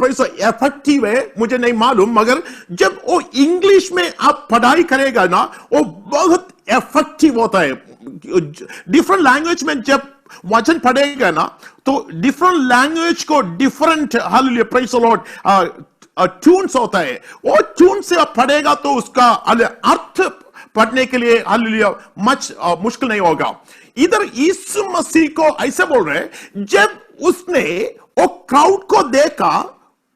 praise the effective है मुझे नहीं मालूम, मगर जब वो English में आप पढ़ाई करेगा ना, वो बहुत इफेक्टिव होता है। डिफरेंट लैंग्वेज में जब वचन पढ़ेगा ना, तो डिफरेंट लैंग्वेज को different hallelujah praise the Lord tunes होता है। वो ट्यून से आप पढ़ेगा तो उसका अर्थ पढ़ने के लिए हालेलुया मुश्किल नहीं होगा। इधर यीशु मसीह को ऐसे बोल रहे हैं, जब उसने वो क्राउड को देखा,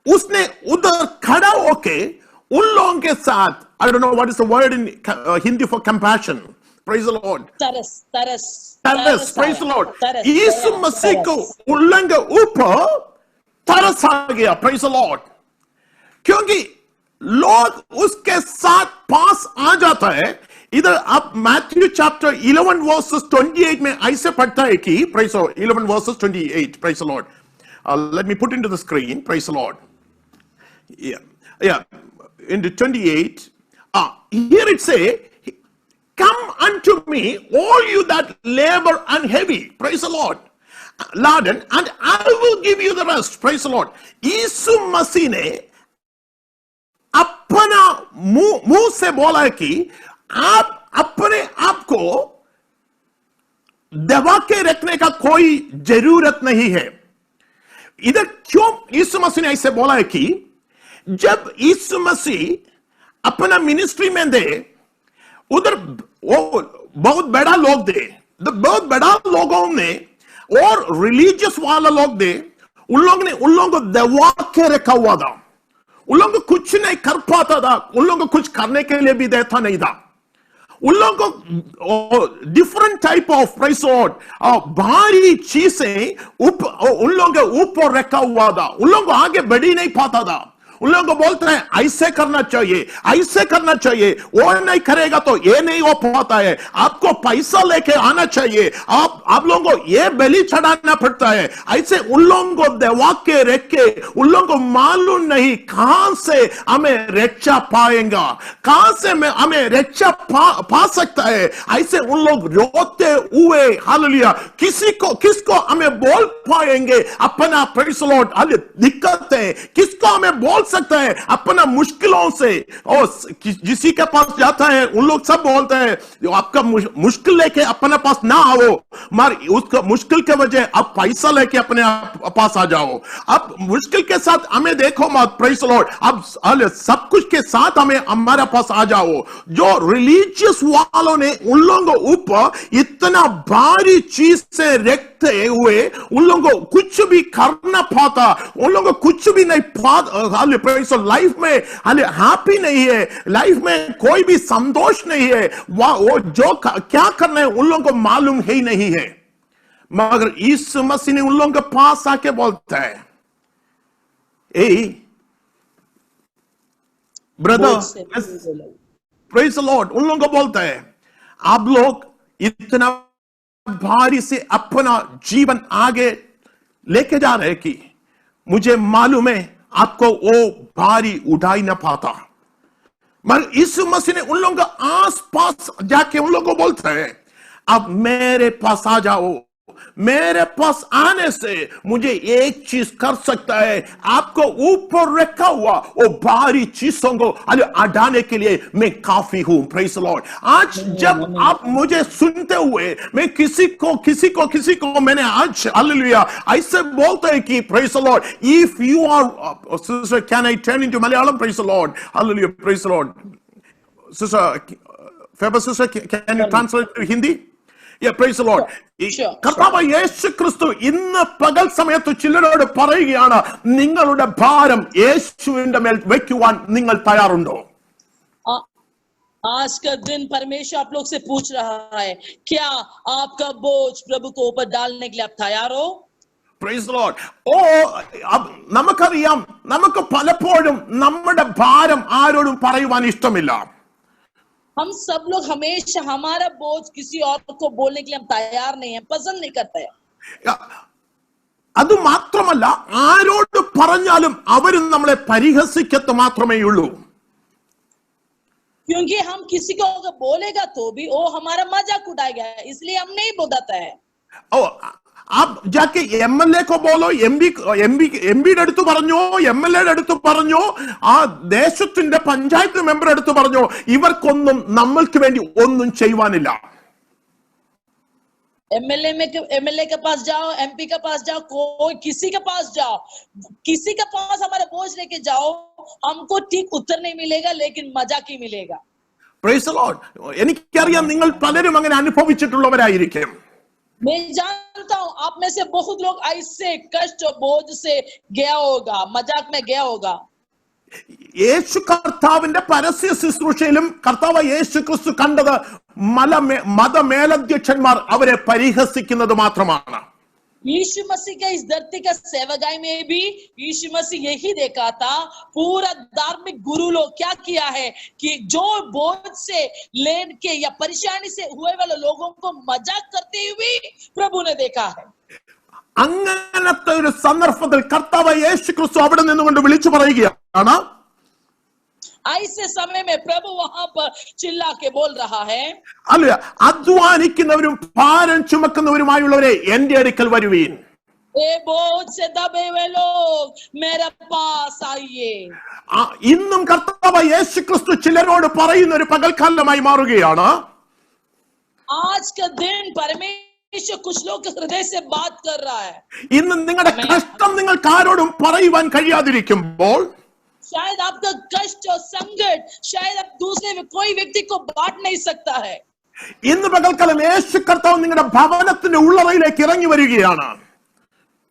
उसने उधर खड़ा होके उन लोगों के साथ, I don't know what is the word in Hindi for compassion. Praise the Lord. तरस तरस तरस, praise the Lord. तरस, यीशु तरस, मसीह को तरस। उल्लंघ ऊपर तरस आ गया, praise the Lord. क्योंकि लोग उसके साथ पास आ जाता है. इधर आप मैथ्यू चैप्टर 11 वर्सेस 28 में ऐसे पढ़ता है कि, praise the Lord, 11 verses 28, praise the Lord. Let me put into the screen, praise the Lord. Yeah, into 28. Here it say, come unto me, all you that labor and heavy, praise the Lord, laden, and I will give you the rest, praise the Lord. यीशु मसीह ने अपना मुंह से बोला है कि आप अपने आप को दबा के रखने का कोई जरूरत नहीं है. इधर क्यों यीशु मसीह ने ऐसे बोला है कि जब यीशु मसीह अपना मिनिस्ट्री में दे, उधर वो बहुत बड़ा लोग दे, बहुत बड़ा लोगों ने और रिलीजियस वाला लोग दे, उन लोगों को दबा के रखा हुआ था. उन लोगों को कुछ नहीं कर पाता था, उन लोगों को कुछ करने के लिए भी देता नहीं था. उन लोगों को डिफरेंट टाइप ऑफ प्राइस और भारी चीजें उन लोगों के ऊपर रखा हुआ था. उन लोगों को आगे बढ़ ही नहीं पाता था. उन लोगों को बोलते हैं ऐसे करना चाहिए, ऐसे करना चाहिए, वो नहीं करेगा तो ये नहीं हो पाता है, आपको पैसा लेके आना चाहिए, आप लोगों को ये बलि चढ़ाना पड़ता है. ऐसे उन लोगों को दबा के रख के उन लोगों को मालूम नहीं कहां से हमें रक्षा पाएगा, कहां से हमें रक्षा पा सकता है. ऐसे उन लोग रोते हुए हालेलुया किसको हमें बोल पाएंगे अपना प्रेज़ द लॉर्ड दिक्कत है, किसको हमें बोल सकता है अपना मुश्किलों से. और जिसी के पास जाता है उन लोग सब बोलते हैं आपका मुश्किल लेके अपने पास ना आओ, मगर उसका मुश्किल के वजह आप पैसा लेके अपने पास आ जाओ. अब मुश्किल के साथ हमें देखो मत, प्रेज़ द लॉर्ड, अब सब कुछ के साथ हमें हमारे पास आ जाओ. जो रिलीजियस वालों ने उन लोगों को ऊपर इतना भारी चीज से रखते हुए उन लोगों को कुछ भी करना पाता, उन लोगों को कुछ भी नहीं पाता. लाइफ में हैप्पी नहीं है, लाइफ में कोई भी संतोष नहीं है, वो जो क्या करना है उन लोगों को मालूम ही नहीं है. मगर यीशु मसीह ने उन लोगों के पास आके बोलता है, ए ब्रदर, प्रेज़ द लॉर्ड, उन लोगों को बोलता है आप लोग इतना भारी से अपना जीवन आगे लेके जा रहे कि मुझे मालूम है आपको वो भारी उठा ही ना पाता. मगर यीशु मसीह ने उन लोगों का आस पास जाके उन लोगों को बोलता है अब मेरे पास आ जाओ, मेरे पास आने से मुझे एक चीज कर सकता है, आपको ऊपर रखा हुआ वो भारी चीजों को हटाने के लिए मैं काफी हूं. Praise the Lord. आज जब आप मुझे सुनते हुए मैं किसी को मैंने आज हालेलुया ऐसे बोलते हैं कि praise the Lord, if you are sister, can I turn into Malayalam? Praise the Lord, hallelujah, praise the Lord. Sister Feba, sister, can you translate to Hindi? Yeah, praise the Lord. കർത്താവ് യേശു ക്രിസ്തു ഇന്ന് പകൽ സമയത്ത് ചിലരോട് പറയുകയാണ്, നിങ്ങളുടെ ഭാരം യേശുവിന്റെ മേൽ വെക്കുവാൻ നിങ്ങൾ തയ്യാറുണ്ടോ? आज का दिन परमेश्वर आप लोग से पूछ रहा है, क्या आपका बोझ प्रभु को ऊपर डालने के लिए आप तैयार हो? Praise the Lord. നമുക്കറിയാം, നമുക്ക് പലപ്പോഴും നമ്മുടെ ഭാരം ആരോടും പറയുവാൻ ഇഷ്ടമില്ല. हम सब लोग हमेशा हमारा बोझ किसी और को बोलने के लिए हम तैयार नहीं है, पसंद नहीं करते हैं. അത് മാത്രമല്ല ആരോട് പറഞ്ഞാലും അവരും നമ്മളെ പരിഹസിക്കത്ത് മാത്രമേ ഉള്ളൂ. क्योंकि हम किसी को अगर बोलेगा तो भी वो हमारा मजाक उड़ाएगा, इसलिए हम नहीं बोलता है. आप जाके एमएलए को बोलो, എംപിയുടെ അടുത്ത് പറഞ്ഞോ, എംഎൽഎയുടെ അടുത്ത് പറഞ്ഞോ, ആ ദേശത്തിന്റെ പഞ്ചായത്ത് മെമ്പർ അടുത്ത് പറഞ്ഞോ, ഇവർക്കൊന്നും നമ്മൾക്ക് വേണ്ടി ഒന്നും ചെയ്യുവാനില്ല. एमएलए के पास जाओ, एमपी के पास जाओ, कोई किसी के पास जाओ, किसी के पास हमारा बोझ लेके जाओ, हमको ठीक उत्तर नहीं मिलेगा, लेकिन मजाक ही मिलेगा. Praise the Lord. എനിക്കറിയാം നിങ്ങൾ പലരും അങ്ങനെ അനുഭവിച്ചിട്ടുള്ളവരായിരിക്കും. मैं जानता हूं आप में से बहुत लोग ऐसे कष्ट और बोझ से गया होगा, मजाक में गया होगा. യേശു കർത്താവിന്റെ പരസ്യ ശുശ്രൂഷയിലും കർത്താവ് യേശു ക്രിസ്തു കണ്ടത് മതമേലധ്യക്ഷന്മാർ അവരെ പരിഹസിക്കുന്നത് മാത്രമാണ്. यीशु मसीह का इस धरती का सेवकाई में भी यीशु मसीह यही देखा था. पूरा धार्मिक गुरु लोग क्या किया है कि जो बोझ से लेन के या परेशानी से हुए वाले लोगों को मजाक करते हुए प्रभु ने देखा है. അങ്ങനത്തെ ഒരു സന്ദർഭത്തിൽ കർത്താവ് യേശുക്രിസ്തു അവിടെ നിന്നുകൊണ്ട് വിളിച്ചു പറയുകയാണ്, ऐसे समय में प्रभु वहां पर चिल्ला के बोल रहा है, അല്ല, അധ്വാനിക്കുന്നവരും ഭാരം ചുമക്കുന്നവരുമായുള്ളവരെ എന്റെ അടുക്കൽ വരുവീൻ. ए बोझ से दबे हुए लोग मेरे पास आइए. ഇന്നും കർത്താവ് യേശുക്രിസ്തു ചിലരോട് പറയുന്ന ഒരു പകൽക്കാലമായി മാറുകയാണ്. आज का दिन परमेश्वर कुछ लोग के हृदय से बात कर रहा है. ഇന്ന് നിങ്ങളുടെ കഷ്ടം നിങ്ങൾക്ക് ആരോടും പറയുവാൻ കഴിയാതിരിക്കുമ്പോൾ, शायद आपका कष्ट और संकट शायद आप दूसरे कोई व्यक्ति को बांट नहीं सकता है. ഇന്ന് പകൽക്കാലം യേശു കർത്താവ് നിങ്ങളുടെ ഭവനത്തിന്റെ ഉള്ളറയിലേക്ക് ഇറങ്ങി വരികയാണ്.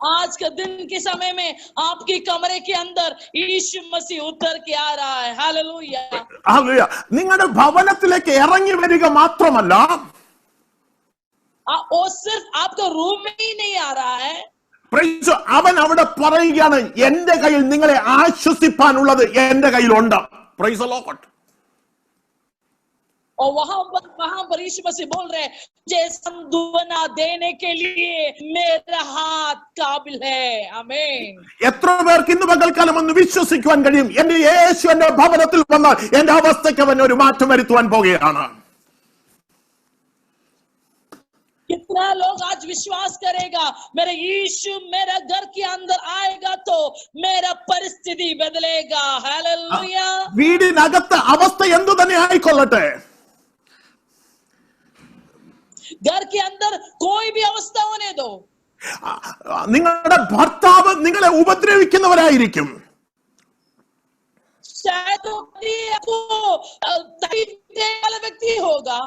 आज के दिन के समय में आपकी कमरे के अंदर यीशु मसीह उतर के आ रहा है. हालेलुया. ഹല്ലേലൂയ. നിങ്ങളുടെ ഭവനത്തിലേക്ക് ഇറങ്ങി വരിക മാത്രമല്ല, वो सिर्फ आपका रूम में ही नहीं आ रहा है. അവൻ അവിടെ പറയുകയാണ്, എന്റെ കയ്യിൽ നിങ്ങളെ ആശ്വസിപ്പാനുള്ളത് എന്റെ കയ്യിലുണ്ട്. Praise the Lord. और वहां पर यीशु मसीह बोल रहे हैं, मुझे सांत्वना देने के लिए मेरा हाथ काबिल है. आमीन. എത്ര പേർക്ക് ഇന്ന് പകൽക്കാലം ഒന്ന് വിശ്വസിക്കുവാൻ കഴിയും, എന്റെ യേശു എന്റെ ഭവനത്തിൽ വന്നാൽ എന്റെ അവസ്ഥയ്ക്ക് അവൻ ഒരു മാറ്റം വരുത്തുവാൻ പോകുകയാണ്? कितना लोग आज विश्वास करेगा, मेरे यीशु मेरा घर के अंदर आएगा तो मेरा परिस्थिति बदलेगा. हालेलुया. വീടിനകത്തെ അവസ്ഥ എന്തു തന്നെ ആയിക്കൊള്ളട്ടെ, घर के अंदर कोई भी अवस्था होने दो, നിങ്ങളുടെ ഭർത്താവ് നിങ്ങളെ ഉപദ്രവിക്കുന്നവരായിരിക്കും, शायद वो आपको तकलीफ देने वाला व्यक्ति होगा.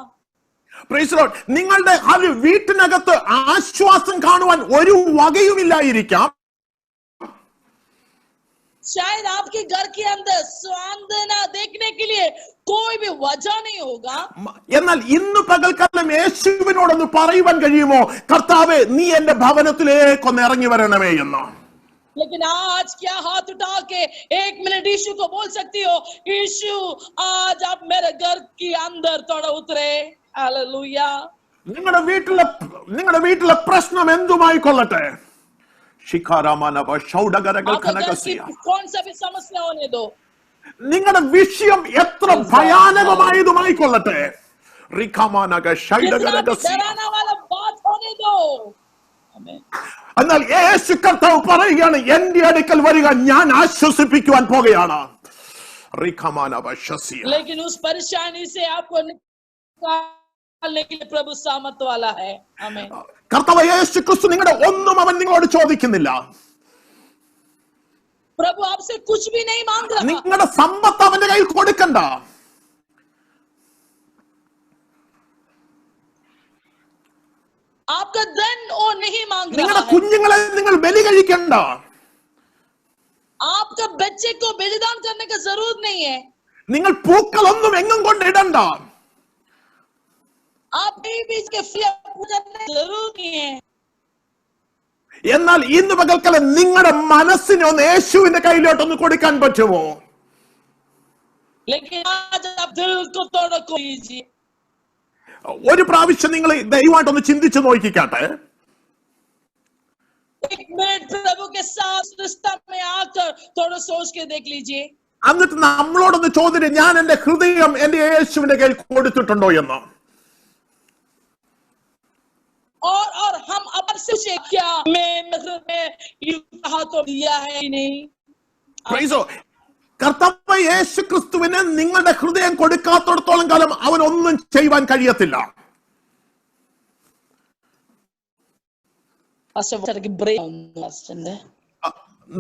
Praise the Lord. നിങ്ങളുടെ ആ വീട്ടിനകത്ത് ആശ്വാസം കാണുവാൻ ഒരു വകയുമില്ലായിരിക്കാം. शायद आपके घर के अंदर सांत्वना देखने के लिए कोई भी वजह नहीं होगा. എന്നാൽ ഇന്ന് പകൽക്കാലം യേശുവിനോടൊന്ന് പറയുവാൻ കഴിയുമോ, കർത്താവേ നീ എന്റെ ഭവനത്തിലേക്കൊന്ന് ഇറങ്ങി വരണമേ എന്ന്? लेकिन आज क्या हाथ उठा के एक मिनट यीशु को बोल सकती हो, यीशु आज आप मेरे घर के अंदर थोड़ा उतरे. हालेलुया. നിങ്ങളുടെ വീട്ടിലെ പ്രശ്നം എന്തുമായി കൊള്ളട്ടെ, कौन सा भी समस्या होने दो, നിങ്ങളുടെ വിഷയം എത്ര ഭയാനകമായതുമായി കൊള്ളട്ടെ, डराना वाला बात होने दो. എന്നാൽ യേശു കർത്താവ് പറയുകയാണ്, എന്റെ അടുക്കൽ വരിക, ഞാൻ ആശ്വസിപ്പിക്കുവാൻ പോകുകയാണ്. लेकिन उस परेशानी से आपको निकालने के लिए प्रभु सामर्थ वाला है. आमीन. കർത്താവ് യേശു ക്രിസ്തു നിങ്ങളുടെ ഒന്നും അവൻ നിങ്ങളോട് ചോദിക്കുന്നില്ല. प्रभु आपसे कुछ भी नहीं मांग रहा. നിങ്ങളുടെ സമ്പത്ത് അവന്റെ കയ്യിൽ കൊടുക്കണ്ട. आपका धन वो नहीं मांग रहा നിങ്ങളുടെ है. കുഞ്ഞുങ്ങളെ നിങ്ങൾ ബലി കഴിക്കണ്ട. आपका बच्चे को बलिदान करने का जरूरत नहीं है. നിങ്ങൾ പൂക്കളൊന്നും എങ്ങും കൊണ്ടിടണ്ട. आप बीज के फूल पूजा करने की जरूरत नहीं है. എന്നാൽ ഇന്ന് പകൽക്കാലം നിങ്ങളുടെ മനസ്സിനെ ഒന്ന് യേശുവിന്റെ കയ്യിലോട്ടൊന്ന് കൊടുക്കാൻ പറ്റുമോ? लेकिन आज आप दिल को तोड़ को लीजिए. ഒരു പ്രാവശ്യം നിങ്ങൾ ദയവായിട്ടൊന്ന് ചിന്തിച്ചു നോക്കിക്കാട്ടെ. एक मिनट प्रभु के साथ रिश्ता में आकर थोड़ा सोच के देख लीजिए. എന്നിട്ട് നമ്മളോടൊന്ന് ചോദിച്ചു, ഞാൻ എന്റെ ഹൃദയം എന്റെ യേശുവിന്റെ കയ്യിൽ കൊടുത്തിട്ടുണ്ടോ എന്ന്. और हम अब से क्या मैं हाथों दिया है नहीं. കർത്താവ് യേശു ക്രിസ്തുവിന് നിങ്ങളുടെ ഹൃദയം കൊടുക്കാത്തിടത്തോളം കാലം അവൻ ഒന്നും ചെയ്യുവാൻ കഴിയത്തില്ല.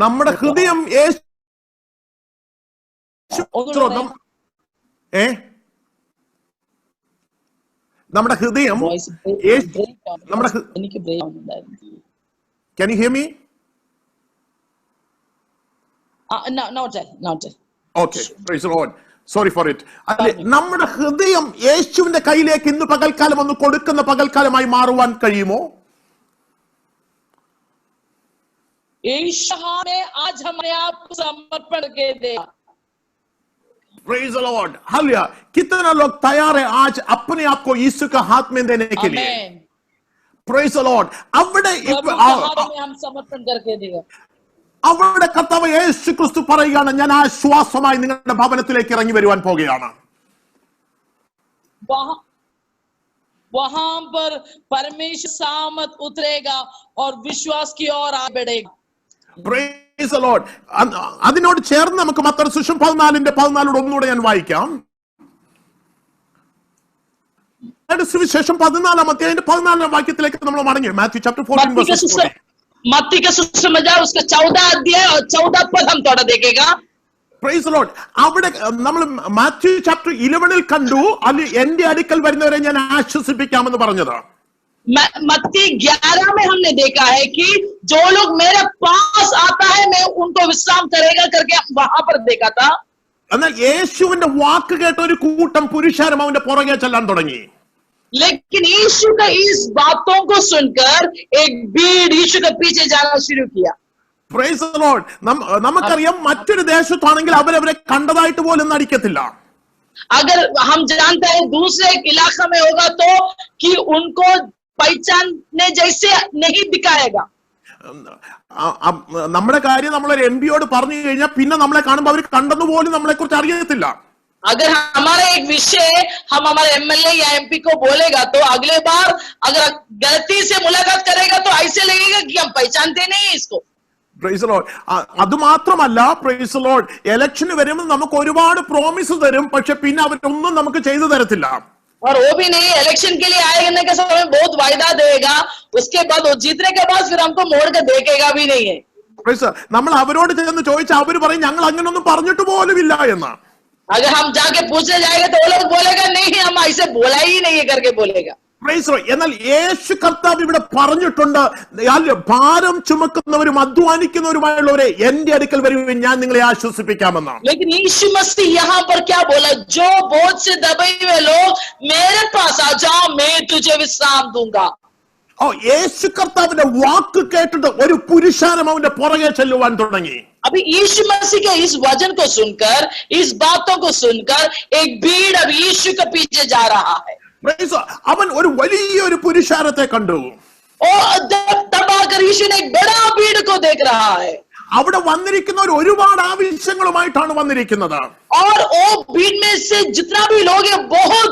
നമ്മുടെ ഹൃദയം നമ്മുടെ ഹൃദയം Can you hear me? Not. Okay, praise the Lord. Sorry for it. അല്ലെ, നമ്മുടെ ഹൃദയം യേശുവിന്റെ കയ്യിലേക്ക് ഇന്ന് പകൽക്കാലം ഒന്ന് കൊടുക്കുന്ന പകൽക്കാലമായി മാറുവാൻ കഴിയുമോ? यीशु हमें आज हमारे आप को समर्पण के दे. Praise the Lord. हालेलुया. कितना लोग तैयार है आज अपने आप को यीशु के हाथ में देने के लिए? Praise the Lord. അവിടെ हम समर्पण करके दिया. അവിടെ കർത്താവ് യേശു ക്രിസ്തു പറയുകയാണ്, ഞാൻ ആശ്വാസമായി നിങ്ങളുടെ ഭവനത്തിലേക്ക് ഇറങ്ങി വരുവാൻ പോകുകയാണ്. वहां पर परमेश्वर सामत उतरेगा और विश्वास की ओर आ बढ़ेगा. Praise the Lord. അതിനോട് ചേർന്ന് നമുക്ക് മത്തായി സുവിശേഷം 14:14 ഒന്നുകൂടെ ഞാൻ വായിക്കാം. സുവിശേഷം 14 വാക്യത്തിലേക്ക് നമ്മൾ മടങ്ങി. മാത്യു ചാപ്റ്റർ 14 मत्ती का सुसमाचार उसका 14 अध्याय और 14 पद हम थोड़ा देखेगा. Praise the Lord. അവിടെ നമ്മൾ മാത്യു ചാപ്റ്റർ 11 കണ്ടു, അത് എന്റെ അടുക്കൽ വരുന്നവരെ ഞാൻ ആശ്വസിപ്പിക്കാമെന്ന് പറഞ്ഞത്. मत्ती 11 में हमने देखा है कि जो लोग मेरे पास आता है मैं उनको विश्राम करेगा करके वहां पर देखा था. എന്നാൽ യേശുവിന്റെ വാക്ക് കേട്ട ഒരു കൂട്ടം പുരുഷാരം അവന്റെ പുറകെ ചെല്ലാൻ തുടങ്ങി. लेकिन यीशु का इस बातों को सुनकर एक भीड़ यीशु के पीछे जाना शुरू किया. Praise the Lord. നമുക്കറിയാം മറ്റൊരു ദേശത്താണെങ്കിൽ അവരവരെ കണ്ടതായിട്ട് പോലും നടിക്കത്തില്ല. अगर हम जानते हैं दूसरे इलाका में होगा तो कि उनको पहचानने जैसे नहीं दिखाएगा. നമ്മുടെ കാര്യം നമ്മളൊരു എംപിയോട് പറഞ്ഞു കഴിഞ്ഞാൽ പിന്നെ നമ്മളെ കാണുമ്പോൾ അവർ കണ്ടെന്ന് പോലും നമ്മളെ കുറിച്ച് അറിയത്തില്ല. अगर हमारा एक विषय हम हमारे एमएलए या एमपी को बोलेगा तो अगले बार अगर गलती से मुलाकात करेगा तो ऐसे लगेगा कि हम पहचानते नहीं इसको. Praise the Lord. അത് മാത്രമല്ല, praise the Lord, ഇലക്ഷന് വരുമ്പോൾ നമുക്ക് ഒരുപാട് പ്രോമിസ് തരും, പക്ഷെ പിന്നെ അവരൊന്നും നമുക്ക് ചെയ്തു തരത്തില്ല. और वो भी नहीं, इलेक्शन के लिए आने के समय बहुत वायदा देगा, उसके बाद वो जीतने के बाद फिर हमको मोड़ के देखेगा भी नहीं है. നമ്മൾ അവരോട് ചെന്ന് ചോദിച്ചാൽ അവർ പറയും ഞങ്ങൾ അങ്ങനൊന്നും പറഞ്ഞിട്ട് പോലുമില്ല എന്ന്. अगर हम जाके पूछने जाएंगे तो वो लोग बोलेगा नहीं हम ऐसे बोला ही नहीं है करके बोलेगा. എന്നാൽ യേശു കർത്താവ് ഇവിടെ പറഞ്ഞിട്ടുണ്ട്, ഭാരം ചുമക്കുന്നവരും അധ്വാനിക്കുന്നവരുമായുള്ളവരെ എന്റെ അടുക്കൽ വരുവിൻ, ഞാൻ നിങ്ങളെ ആശ്വസിപ്പിക്കാമെന്ന്. लेकिन यीशु मसीह यहाँ पर क्या बोला? जो बोझ से दबे हुए लोग मेरे पास आ जाओ, मैं तुझे विश्राम दूंगा. യേശു കർത്താവിന്റെ വാക്ക് കേട്ടിട്ട് ഒരു പുരുഷാരം അവന്റെ പുറകെ ചെല്ലുവാൻ തുടങ്ങി. अभी यीशु मसीह के इस वचन को सुनकर, इस बातों को सुनकर एक भीड़ अब यीशु के पीछे जा रहा है. അവൻ ഒരു വലിയൊരു പുരുഷാരത്തെ കണ്ടു. तब आकर यीशु ने एक बड़ा भीड़ को देख रहा है. അവിടെ വന്നിരിക്കുന്നവർ ഒരുപാട് ആവശ്യങ്ങളുമായിട്ടാണ് വന്നിരിക്കുന്നത്. और वो भीड़ में से जितना भी लोग हैं बहुत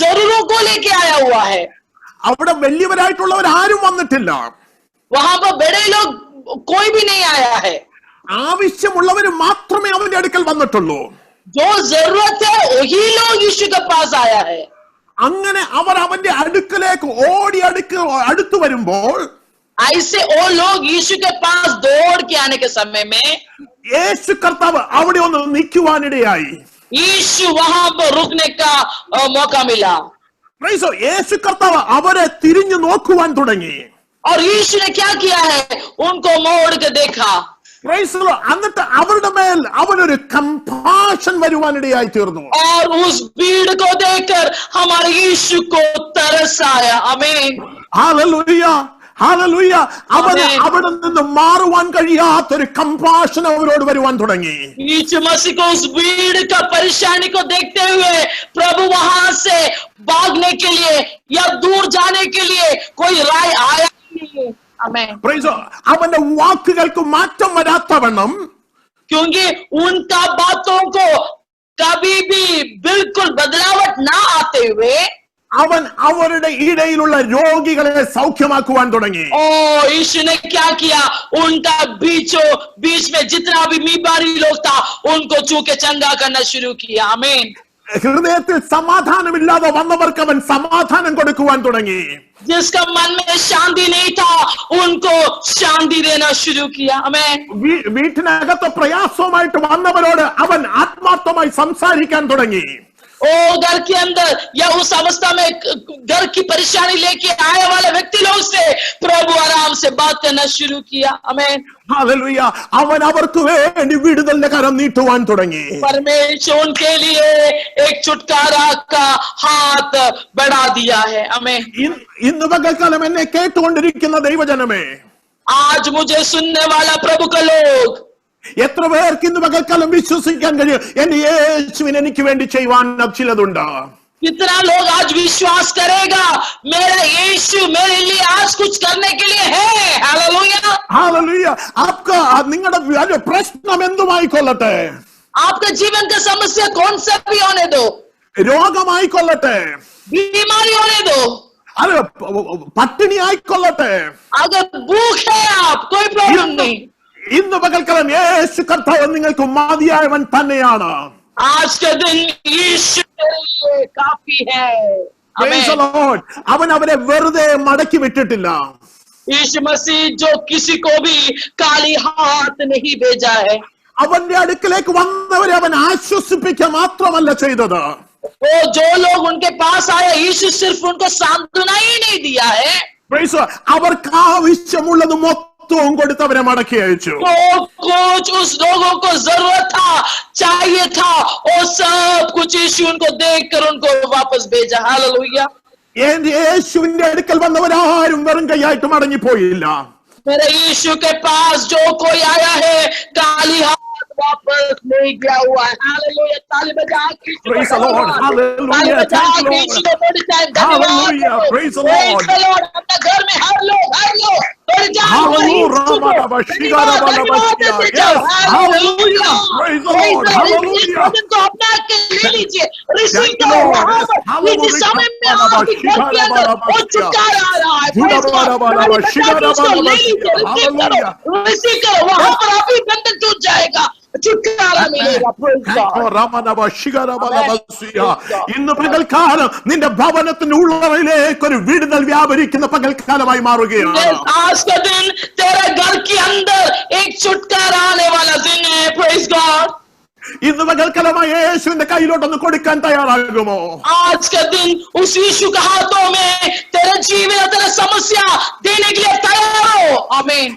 जरूरों को लेके आया हुआ है. അവിടെ വലിയവരായിട്ടുള്ളവർ ആരും വന്നിട്ടില്ല. वहां पर बड़े लोग कोई भी नहीं आया है. ആവശ്യമുള്ളവർ മാത്രമേ അവന്റെ അടുക്കൽ വന്നിട്ടുള്ളൂ. जो जरूरत है वही लोग यीशु के पास आया है. അങ്ങനെ അവർ അവന്റെ അടുക്കലേക്ക് ഓടി അടുത്തു വരുമ്പോൾ ऐसे वो लोग यीशु के पास दौड़ के आने के समय में യേശു കർത്താവ് അവിടെ ഒന്ന് നിൽക്കുവാനിടയായി. यीशु वहां पर रुकने का मौका मिला. യേശു കർത്താവ് അവരെ തിരിഞ്ഞു നോക്കുവാൻ തുടങ്ങി. और यीशु ने क्या किया है? उनको मोड़ के देखा. എന്നിട്ട് അവരുടെ മേൽ അവനൊരു കമ്പാഷൻ വരുവാനിടയായി തീർന്നു. और उस भीड़ को देखकर हमारे यीशु को तरस आया. आमीन. Hallelujah, hallelujah. അവന് അവിടെ നിന്ന് മാറുവാൻ കഴിയാത്തൊരു കമ്പാഷൻ അവരോട് വരുവാൻ തുടങ്ങി. यीशु मसीह को उस भीड़ का परेशानी को देखते हुए प्रभु वहां से भागने के लिए या दूर जाने के लिए कोई राय आया नहीं. അവന്റെ വാക്കുകൾക്ക് മാറ്റം വരാത്തവണ്ണം, क्योंकि उनका बातों को कभी भी बिल्कुल बदलावट ना आते हुए അവൻ അവരുടെ ഇടയിലുള്ള രോഗികളെ സൗഖ്യമാക്കുവാൻ തുടങ്ങി. यीशु ने क्या किया? उनका बीच में जितना भी बीमारी लोग था उनको छू के चंगा करना शुरू किया. आमीन. ഹൃദയത്തിൽ സമാധാനമില്ലാതെ വന്നവർക്ക് അവൻ സമാധാനം കൊടുക്കുവാൻ തുടങ്ങി. जिसका मन में शांति नहीं था उनको शांति देना शुरू किया. आमीन. വീട്ടിനകത്ത് പ്രയാസവുമായിട്ട് വന്നവരോട് അവൻ ആത്മാർത്ഥമായി സംസാരിക്കാൻ തുടങ്ങി. ओ घर के अंदर या उस अवस्था में घर की परेशानी लेके आए वाले व्यक्ति लोग से प्रभु आराम से बात करना शुरू किया। आमीन। ഹല്ലേലൂയ. അവൻ അവർക്ക് വേണ്ടി വിടുതലിന്റെ കരം നീട്ടുവാൻ തുടങ്ങി. परमेश्वर उनके लिए एक छुटकारा का हाथ बढ़ा दिया है। आमीन। ഇന്ന് പകൽക്കാലം എന്നെ കേട്ടുകൊണ്ടിരിക്കുന്ന ദൈവജനമേ, आज मुझे सुनने वाला प्रभु का लोग, എത്ര പേർക്ക് ഇന്ന് പകൽക്കാലം വിശ്വസിക്കാൻ കഴിയും എന്റെ യേശുവിന് എനിക്ക് വേണ്ടി ചെയ്യുവാൻ ചിലതുണ്ട്? कितना लोग आज विश्वास करेगा मेरा यीशु मेरे लिए आज कुछ करने के लिए है। हालेलुया। ഹല്ലേലൂയ. आपका നിങ്ങളുടെ പ്രശ്നം എന്തുമായിക്കൊള്ളട്ടെ, आपका जीवन का समस्या कौन सा भी होने दो, രോഗമായിക്കൊള്ളട്ടെ, बीमारी होने दो, അത് പട്ടിണി ആയിക്കൊള്ളട്ടെ, अगर भूख है आप, कोई प्रॉब्लम नहीं। ഇന്ന് പകൽക്കാലം യേശു കർത്താവ് നിങ്ങൾക്ക് മതിയായവൻ തന്നെയാണ്. आज के दिन यीशु तेरे लिए काफी है। Praise the Lord. അവൻ അവരെ വെറുതെ മടക്കി വിട്ടിട്ടില്ല. यीशु मसीह जो किसी को भी खाली हाथ नहीं भेजा है, അവന്റെ അടുക്കലേക്ക് വന്നവരെ അവൻ ആശ്വസിപ്പിക്കുക മാത്രമല്ല ചെയ്തത്. वो जो लोग उनके पास आए यीशु सिर्फ उनको सांत्वना ही नहीं दिया है, Praise the Lord. അവർക്ക് ആവശ്യമുള്ളത് മൊത്തവും കൊടുത്തവരെ മടക്കി അയച്ചു. तो कुछ उस लोगों को जरूरत था, चाहिए था, और सब कुछ यीशु उनको देखकर उनको वापस भेजा। हालेलुया। യേശുവിന്റെ അടുക്കൽ വന്നവരാരും വെറും കൈയായിട്ട് മടങ്ങിപ്പോയില്ല. मेरे यीशु के पास जो कोई आया है खाली हाथ वापस नहीं गया हुआ है। हालेलुया। ताली बजा के Praise the Lord. Hallelujah. Thank you, Lord. Hallelujah. Praise the Lord. अपने घर में हर लोग Hallelujah. Hallelujah. Praise the Lord. Hallelujah. को अपना के ले लीजिए, रिसीव Thank you, करो। Lord. इस समय में आपके घर के अंदर वो छुटकारा आ रहा है। Praise God। ले लीजिए, रिसीव करो। वहां पर आप ही बंधन टूट जाएगा, छुटकारा मिलेगा। Praise God। ഇന്ന് പകൽക്കാലം നിന്റെ ഭവനത്തിന്റെ ഉള്ളറയിലേക്ക് ഒരു വിടുതൽ വ്യാപരിക്കുന്ന പകൽക്കാലമായി മാറുകയാണ്. आज का दिन तेरे घर के अंदर एक छुटकारा आने वाला दिन है। Praise God। ഇന്ന് പകൽക്കാലമായി യേശുവിന്റെ കയ്യിലോട്ടൊന്ന് കൊടുക്കാൻ തയ്യാറാകുമോ? आज का दिन उस यीशु के हाथों में तेरे जीवन और तेरा समस्या देने के लिए तैयार हो। आमीन।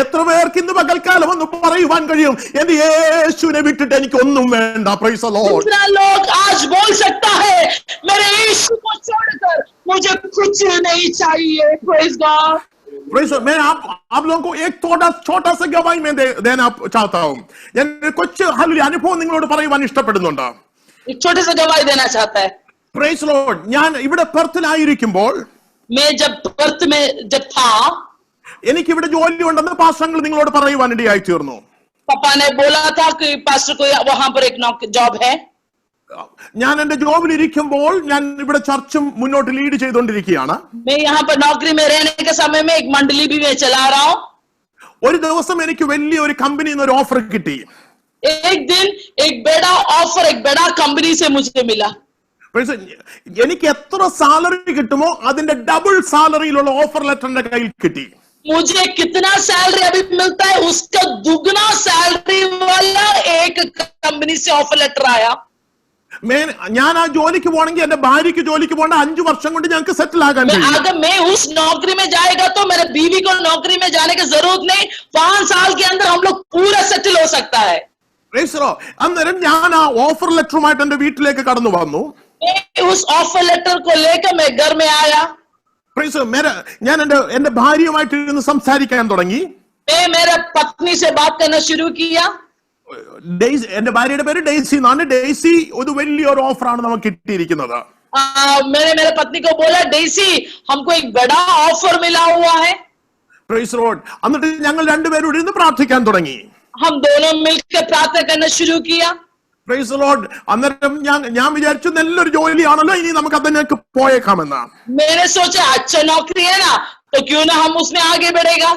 എത്ര പേർക്ക് ഇന്ന് പകൽക്കാലം ഒന്ന് പറയുവാൻ കഴിയും എന്റെ യേശുവിനെ വിട്ടിട്ട് എനിക്ക് ഒന്നും വേണ്ട? Praise the Lord. कितना लोग आज बोल सकता है मेरे यीशु को छोड़कर मुझे कुछ नहीं चाहिए। Praise God। Praise the Lord. मैं आप लोगों को एक छोटा सा गवाही में देना चाहता हूँ. ഞാൻ കൊച്ചു ഹല്ലേലൂയ അനുഭവം നിങ്ങളോട് പറയുവാൻ ഇഷ്ടപ്പെടുന്നുണ്ട്. एक छोटे से गवाही देना चाहता है। Praise the Lord. ഞാൻ ഇവിടെ പെർത്തിലായിരിക്കുമ്പോൾ मैं जब पर्थ में जब था, എനിക്ക് ഇവിടെ ജോലി ഉണ്ടെന്ന് പാസ്റ്റർ നിങ്ങളോട് പറയുവാൻ ഇടയായി തീർന്നു. पापा ने बोला था कि पास्टर को वहां पर एक जॉब है। ഞാൻ എന്റെ ജോബിൽ ഇരിക്കുമ്പോൾ ഞാൻ ഇവിടെ ചർച്ചും മുന്നോട്ട് ലീഡ് ചെയ്തുകൊണ്ടിരിക്കുകയാണ്. मैं यहाँ पर नौकरी में रहने के समय में एक मंडली भी मैं चला रहा हूँ। ഒരു ദിവസം എനിക്ക് വലിയ ഒരു കമ്പനിയിൽ നിന്ന് ഒരു ഓഫർ കിട്ടി. एक दिन एक बड़ा ऑफर एक बड़ा कंपनी से मुझे मिला। എനിക്ക് എത്ര സാലറി കിട്ടുമോ അതിന്റെ ഡബിൾ സാലറിയിലുള്ള ഓഫർ ലെറ്റർ എന്റെ കയ്യിൽ കിട്ടി. मुझे कितना सैलरी अभी मिलता है उसका दुगना सैलरी वाला एक कंपनी से ऑफर लेटर आया। ഞാൻ ആ ജോലിക്ക് പോകണമെങ്കിൽ എന്റെ ഭാര്യയ്ക്ക് ജോലിക്ക് പോകേണ്ട 5 വർഷം കൊണ്ട് ഞങ്ങൾക്ക് സെറ്റിൽ ആകാൻ കഴിയും. अगर मैं उस नौकरी में जाएगा तो मेरे बीवी को नौकरी में जाने की जरूरत नहीं, 5 साल के अंदर हम लोग पूरा सेटल हो सकता है। അന്നേരം ഞാൻ ആ ഓഫർ ലെറ്ററുമായിട്ട് എന്റെ വീട്ടിലേക്ക് കടന്നു വന്നു. उस ऑफर लेटर को लेकर मैं घर में आया। ഞാൻ എന്റെ ഭാര്യയുമായിട്ട് ഇരുന്ന് സംസാരിക്കാൻ തുടങ്ങി. मैं मेरे पत्नी से बात करना शुरू किया। എന്റെ ഭാര്യയുടെ പേര് ഡെയ്സി എന്നാണ്. ഡെയ്സി ഒരു വലിയൊരു ഓഫറാണ് നമുക്ക് കിട്ടിയിരിക്കുന്നത്. मैंने मेरे पत्नी को बोला डेसी हमको एक बड़ा ऑफर मिला हुआ है। Praise the Lord. എന്നിട്ട് ഞങ്ങൾ രണ്ടുപേരും ഇരുന്ന് പ്രാർത്ഥിക്കാൻ തുടങ്ങി. हम दोनों मिलकर प्रार्थना करना शुरू किया। Praise the Lord. അന്നേരം ഞാൻ വിചാരിച്ചു നല്ലൊരു ജോലിയാണല്ലോ, ഇനി നമുക്ക് അതിലേക്ക് പോയേക്കാമെന്ന്. मैंने सोचा अच्छा नौकरी है ना तो क्यों ना हम उसमें आगे बढ़ेगा।